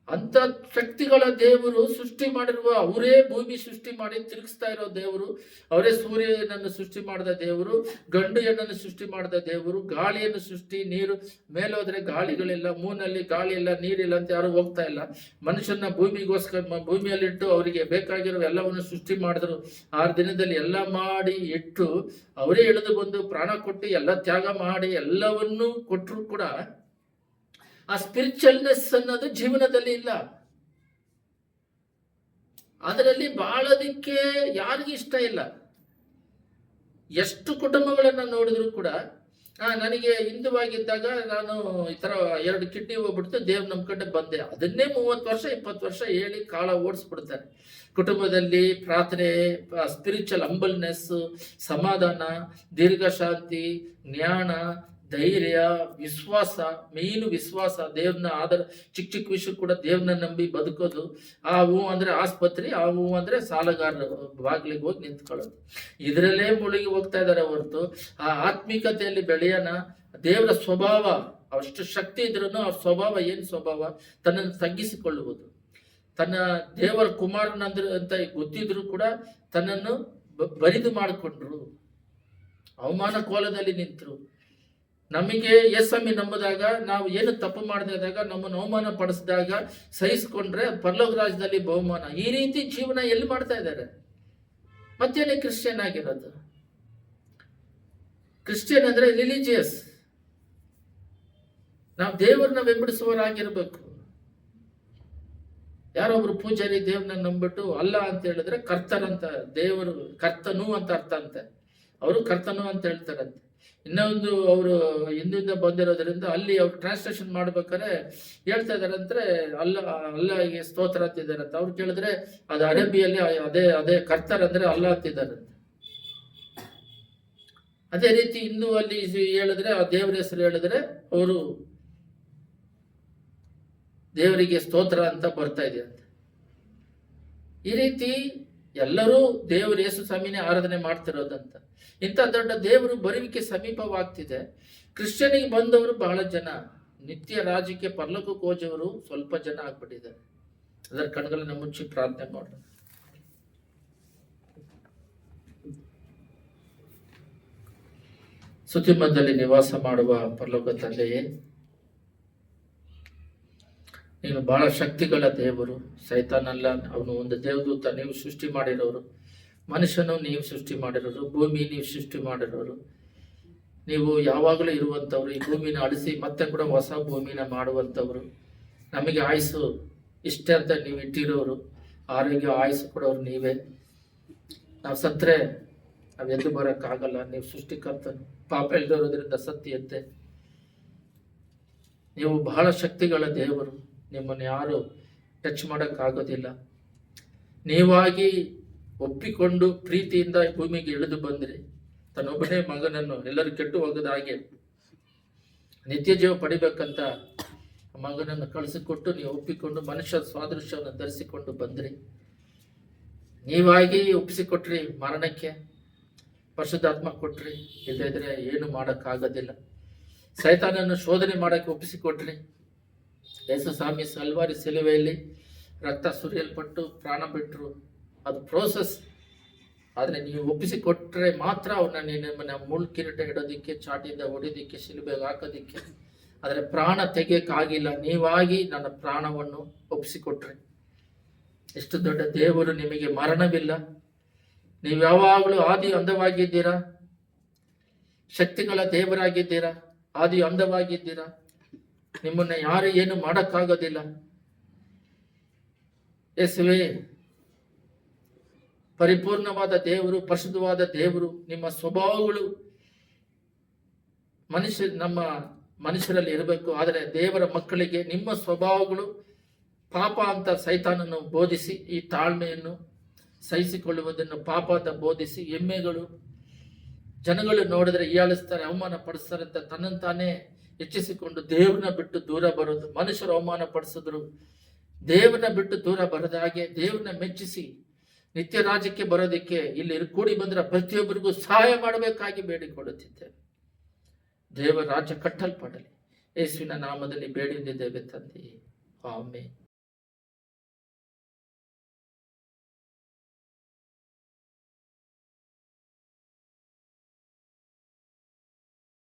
ಅಂತ ಶಕ್ತಿಗಳ ದೇವರು ಸೃಷ್ಟಿ ಮಾಡಿರುವ, ಅವರೇ ಭೂಮಿ ಸೃಷ್ಟಿ ಮಾಡಿ ತಿರುಗಿಸ್ತಾ ಇರೋ ದೇವರು, ಅವರೇ ಸೂರ್ಯನನ್ನು ಸೃಷ್ಟಿ ಮಾಡಿದ ದೇವರು, ಗಂಡು ಹೆಣ್ಣನ್ನು ಸೃಷ್ಟಿ ಮಾಡಿದ ದೇವರು, ಗಾಳಿಯನ್ನು ಸೃಷ್ಟಿ, ನೀರು ಮೇಲೋದ್ರೆ ಗಾಳಿಗಳಿಲ್ಲ, ಮೂನಲ್ಲಿ ಗಾಳಿ ಇಲ್ಲ, ನೀರಿಲ್ಲ ಅಂತ ಯಾರು ಹೋಗ್ತಾ ಇಲ್ಲ. ಮನುಷ್ಯನ ಭೂಮಿಯಲ್ಲಿಟ್ಟು ಅವರಿಗೆ ಬೇಕಾಗಿರೋ ಎಲ್ಲವನ್ನು ಸೃಷ್ಟಿ ಮಾಡಿದ್ರು. 6 ದಿನದಲ್ಲಿ ಎಲ್ಲ ಮಾಡಿ ಇಟ್ಟು ಅವರೇ ಇಳಿದು ಬಂದು ಪ್ರಾಣ ಕೊಟ್ಟು ಎಲ್ಲ ತ್ಯಾಗ ಮಾಡಿ ಎಲ್ಲವನ್ನೂ ಕೊಟ್ಟರು ಕೂಡ ಆ ಸ್ಪಿರಿಚುವಲ್ನೆಸ್ ಅನ್ನೋದು ಜೀವನದಲ್ಲಿ ಇಲ್ಲ. ಅದರಲ್ಲಿ ಬಾಳೋದಿಕ್ಕೆ ಯಾರಿಗೂ ಇಷ್ಟ ಇಲ್ಲ. ಎಷ್ಟು ಕುಟುಂಬಗಳನ್ನ ನೋಡಿದ್ರು ಕೂಡ ನನಗೆ ಹಿಂದುವಾಗಿದ್ದಾಗ ನಾನು ಈ ತರ 2 ಕಿಡ್ನಿ ಹೋಗ್ಬಿಡ್ತು, ದೇವ್ರು ನಂಬ್ಕೊಂಡೆ ಬಂದೆ. ಅದನ್ನೇ 30 ವರ್ಷ 20 ವರ್ಷ ಹೇಳಿ ಕಾಲ ಓಡಿಸ್ಬಿಡ್ತಾರೆ. ಕುಟುಂಬದಲ್ಲಿ ಪ್ರಾರ್ಥನೆ, ಸ್ಪಿರಿಚುವಲ್ ಹಂಬಲ್ನೆಸ್, ಸಮಾಧಾನ, ದೀರ್ಘ ಶಾಂತಿ, ಜ್ಞಾನ, ಧೈರ್ಯ, ವಿಶ್ವಾಸ, ಮೇನು ವಿಶ್ವಾಸ, ದೇವ್ರನ್ನ ಆಧಾರ, ಚಿಕ್ಕ ಚಿಕ್ಕ ವಿಷಯ ಕೂಡ ದೇವ್ರನ್ನ ನಂಬಿ ಬದುಕೋದು. ಆ ಹೂ ಅಂದ್ರೆ ಆಸ್ಪತ್ರೆ, ಆ ಹೂ ಅಂದ್ರೆ ಸಾಲಗಾರರ ಬಾಗಿಲಿಗೆ ಹೋಗಿ ನಿಂತ್ಕೊಳ್ಳೋದು. ಇದರಲ್ಲೇ ಮುಳುಗಿ ಹೋಗ್ತಾ ಇದ್ದಾರೆ ಹೊರತು ಆ ಆತ್ಮಿಕತೆಯಲ್ಲಿ ಬೆಳೆಯೋಣ. ದೇವರ ಸ್ವಭಾವ ಅಷ್ಟು ಶಕ್ತಿ ಇದ್ರೂ ಆ ಸ್ವಭಾವ ಏನು ಸ್ವಭಾವ, ತನ್ನನ್ನು ತಗ್ಗಿಸಿಕೊಳ್ಳುವುದು. ತನ್ನ ದೇವರ ಕುಮಾರನಂದ್ರ ಅಂತ ಗೊತ್ತಿದ್ರು ಕೂಡ ತನ್ನನ್ನು ಬರಿದು ಮಾಡಿಕೊಂಡ್ರು, ಅವಮಾನ ಕೋಲದಲ್ಲಿ ನಿಂತರು. ನಮಗೆ ಯೇಸಮ್ಮಿ ನಂಬಿದಾಗ, ನಾವು ಏನು ತಪ್ಪು ಮಾಡದಾಗ, ನಮ್ಮನ್ನು ಅವಮಾನ ಪಡಿಸಿದಾಗ ಸಹಿಸಿಕೊಂಡ್ರೆ ಪರಲೋಕ ರಾಜ್ಯದಲ್ಲಿ ಬಹುಮಾನ. ಈ ರೀತಿ ಜೀವನ ಎಲ್ಲಿ ಮಾಡ್ತಾ ಇದ್ದಾರೆ? ಮತ್ತೇನೆ ಕ್ರಿಶ್ಚಿಯನ್ ಆಗಿರೋದು? ಕ್ರಿಶ್ಚಿಯನ್ ಅಂದ್ರೆ ರಿಲಿಜಿಯಸ್. ನಾವು ದೇವರನ್ನ ಬೆಂಬಡಿಸುವವರಾಗಿರ್ಬೇಕು. ಯಾರೊಬ್ರು ಪೂಜಾರಿ ದೇವ್ರನ್ನ ನಂಬಿಟ್ಟು ಅಲ್ಲ ಅಂತ ಹೇಳಿದ್ರೆ ಕರ್ತರಂತ, ದೇವರು ಕರ್ತನು ಅಂತ ಅರ್ಥ ಅಂತೆ, ಅವರು ಕರ್ತನು ಅಂತ ಹೇಳ್ತಾರಂತೆ. ಇನ್ನೊಂದು ಅವರು ಹಿಂದಿಂದ ಬಂದಿರೋದ್ರಿಂದ ಅಲ್ಲಿ ಅವ್ರು ಟ್ರಾನ್ಸ್ಲೇಷನ್ ಮಾಡ್ಬೇಕಾದ್ರೆ ಹೇಳ್ತಾ ಇದಾರಂದ್ರೆ ಅಲ್ಲಾಗೆ ಸ್ತೋತ್ರ ಅಂತಿದಾರಂತ. ಅವ್ರು ಕೇಳಿದ್ರೆ ಅದು ಅರೇಬಿಯಲ್ಲಿ ಅದೇ ಕರ್ತರ್ ಅಂದ್ರೆ ಅಲ್ಲ ಅಂತಿದಾರಂತೆ. ಅದೇ ರೀತಿ ಹಿಂದೂ ಅಲ್ಲಿ ಹೇಳಿದ್ರೆ ಆ ದೇವರ ಹೆಸರು ಹೇಳಿದ್ರೆ ಅವರು ದೇವರಿಗೆ ಸ್ತೋತ್ರ ಅಂತ ಬರ್ತಾ ಇದೆ ಅಂತ. ಈ ರೀತಿ ಎಲ್ಲರೂ ದೇವರು ಯೇಸು ಸ್ವಾಮಿನೇ ಆರಾಧನೆ ಮಾಡ್ತಿರೋದಂತ. ಇಂಥ ದೊಡ್ಡ ದೇವರು ಬರುವಿಕೆ ಸಮೀಪವಾಗ್ತಿದೆ. ಕ್ರಿಶ್ಚಿಯನಿಗೆ ಬಂದವರು ಬಹಳ ಜನ, ನಿತ್ಯ ರಾಜ್ಯಕ್ಕೆ ಪರಲೋಕಕ್ಕೆ ಹೋಜವರು ಸ್ವಲ್ಪ ಜನ ಆಗ್ಬಿಟ್ಟಿದ್ದಾರೆ. ಅದರ ಕಣ್ಗಳನ್ನ ಮುಚ್ಚಿ ಪ್ರಾರ್ಥನೆ ಮಾಡೋಣ. ಸುತಿಮದಲ್ಲಿ ನಿವಾಸ ಮಾಡುವ ಪರಲೋಕ ತಂದೆಯೇ, ನೀನು ಬಹಳ ಶಕ್ತಿಗಳ ದೇವರು. ಸೈತಾನಲ್ಲ, ಅವನು ಒಂದು ದೇವದೂತ. ನೀವು ಸೃಷ್ಟಿ ಮಾಡಿರೋರು. ಮನುಷ್ಯನು ನೀವು ಸೃಷ್ಟಿ ಮಾಡಿರೋರು. ಭೂಮಿ ನೀವು ಸೃಷ್ಟಿ ಮಾಡಿರೋರು. ನೀವು ಯಾವಾಗಲೂ ಇರುವಂಥವ್ರು. ಈ ಭೂಮಿನ ಅಳಿಸಿ ಮತ್ತೆ ಕೂಡ ಹೊಸ ಭೂಮಿನ ಮಾಡುವಂಥವ್ರು. ನಮಗೆ ಆಯುಸ್ಸು ಇಷ್ಟೇ ಅಂತ ನೀವು ಇಟ್ಟಿರೋರು. ಆರೋಗ್ಯ ಆಯುಸ್ಸು ಕೊಡೋರು ನೀವೇ. ನಾವು ಸತ್ತರೆ ನಾವು ಎದ್ದು ಬರೋಕ್ಕಾಗಲ್ಲ. ನೀವು ಸೃಷ್ಟಿಕರ್ತನು. ಪಾಪ ಇಲ್ದಿರೋದ್ರಿಂದ ಸತ್ಯತೆ. ನೀವು ಬಹಳ ಶಕ್ತಿಗಳ ದೇವರು. ನಿಮ್ಮನ್ನು ಯಾರು ಟಚ್ ಮಾಡೋಕ್ಕಾಗೋದಿಲ್ಲ. ನೀವಾಗಿ ಒಪ್ಪಿಕೊಂಡು ಪ್ರೀತಿಯಿಂದ ಈ ಭೂಮಿಗೆ ಇಳಿದು ಬಂದ್ರಿ. ತನ್ನೊಬ್ಬನೇ ಮಗನನ್ನು ಎಲ್ಲರೂ ಕೆಟ್ಟು ಹೋಗದ ಹಾಗೆ ನಿತ್ಯ ಜೀವ ಪಡಿಬೇಕಂತ ಮಗನನ್ನು ಕಳಿಸಿಕೊಟ್ಟು ನೀವು ಒಪ್ಪಿಕೊಂಡು ಮನುಷ್ಯ ಸಾದೃಶ್ಯವನ್ನು ಧರಿಸಿಕೊಂಡು ಬಂದ್ರಿ. ನೀವಾಗಿ ಒಪ್ಪಿಸಿಕೊಟ್ರಿ ಮರಣಕ್ಕೆ. ಪರಿಶುದ್ಧಾತ್ಮ ಕೊಟ್ರಿ. ಇಲ್ಲದಿದ್ರೆ ಏನು ಮಾಡೋಕ್ಕಾಗೋದಿಲ್ಲ. ಸೈತಾನನ್ನು ಶೋಧನೆ ಮಾಡೋಕ್ಕೆ ಒಪ್ಪಿಸಿಕೊಟ್ರಿ. ಯೇಸು ಸ್ವಾಮಿ ಸಲ್ವಾರಿ ಸಿಲುವೆಯಲ್ಲಿ ರಕ್ತ ಸುರಿಯಲ್ಪಟ್ಟು ಪ್ರಾಣ ಬಿಟ್ಟರು. ಅದು ಪ್ರೋಸೆಸ್. ಆದರೆ ನೀವು ಒಪ್ಪಿಸಿಕೊಟ್ರೆ ಮಾತ್ರ ಅವನ್ನ ನಿಮ್ಮನ್ನ ಮುಳ್ಳು ಕಿರೀಟ ಇಡೋದಿಕ್ಕೆ, ಚಾಟಿಯಿಂದ ಹೊಡಿಯೋದಿಕ್ಕೆ, ಶಿಲುಬೆಗೆ ಹಾಕೋದಿಕ್ಕೆ. ಆದರೆ ಪ್ರಾಣ ತೆಗೆಯಕ್ಕಾಗಿಲ್ಲ. ನೀವಾಗಿ ನನ್ನ ಪ್ರಾಣವನ್ನು ಒಪ್ಪಿಸಿಕೊಟ್ರಿ. ಎಷ್ಟು ದೊಡ್ಡ ದೇವರು. ನಿಮಗೆ ಮರಣವಿಲ್ಲ. ನೀವು ಯಾವಾಗಲೂ ಆದಿ ಅಂದವಾಗಿದ್ದೀರಾ. ಶಕ್ತಿಗಳ ದೇವರಾಗಿದ್ದೀರಾ. ಆದಿ ಅಂದವಾಗಿದ್ದೀರಾ. ನಿಮ್ಮನ್ನ ಯಾರು ಏನು ಮಾಡೋಕ್ಕಾಗೋದಿಲ್ಲ. ಯೇಸುವೇ, ಪರಿಪೂರ್ಣವಾದ ದೇವರು, ಪರಿಶುದ್ಧವಾದ ದೇವರು. ನಿಮ್ಮ ಸ್ವಭಾವಗಳು ನಮ್ಮ ಮನುಷ್ಯರಲ್ಲಿ ಇರಬೇಕು. ಆದರೆ ದೇವರ ಮಕ್ಕಳಿಗೆ ನಿಮ್ಮ ಸ್ವಭಾವಗಳು ಪಾಪ ಅಂತ ಸೈತಾನನ್ನು ಬೋಧಿಸಿ, ಈ ತಾಳ್ಮೆಯನ್ನು ಸಹಿಸಿಕೊಳ್ಳುವುದನ್ನು ಪಾಪ ಅಂತ ಬೋಧಿಸಿ, ಎಮ್ಮೆಗಳು ಜನಗಳು ನೋಡಿದ್ರೆ ಹೀಯಾಳಿಸ್ತಾರೆ, ಅವಮಾನ ಪಡಿಸ್ತಾರೆ ಅಂತ ತನ್ನಂತಾನೇ ಹೆಚ್ಚಿಸಿಕೊಂಡು ದೇವ್ರನ್ನ ಬಿಟ್ಟು ದೂರ ಬರೋದು. ಮನುಷ್ಯರು ಅವಮಾನ ಪಡಿಸಿದ್ರು. ದೇವ್ರನ್ನ ಬಿಟ್ಟು ದೂರ ಬರದ ಹಾಗೆ ದೇವ್ರನ್ನ ಮೆಚ್ಚಿಸಿ ನಿತ್ಯ ರಾಜ್ಯಕ್ಕೆ ಬರೋದಕ್ಕೆ ಇಲ್ಲಿ ಕೂಡಿ ಬಂದ್ರೆ ಪ್ರತಿಯೊಬ್ಬರಿಗೂ ಸಹಾಯ ಮಾಡಬೇಕಾಗಿ ಬೇಡಿಕೊಳ್ಳುತ್ತಿದ್ದೇವೆ. ದೇವರ ರಾಜ್ಯ ಕಟ್ಟಲ್ಪಡಲಿ. ಯೇಸುವಿನ ನಾಮದಲ್ಲಿ ಬೇಡಿದ್ದೇವೆ ತಂದೆಯೇ. ಆಮೆನ್.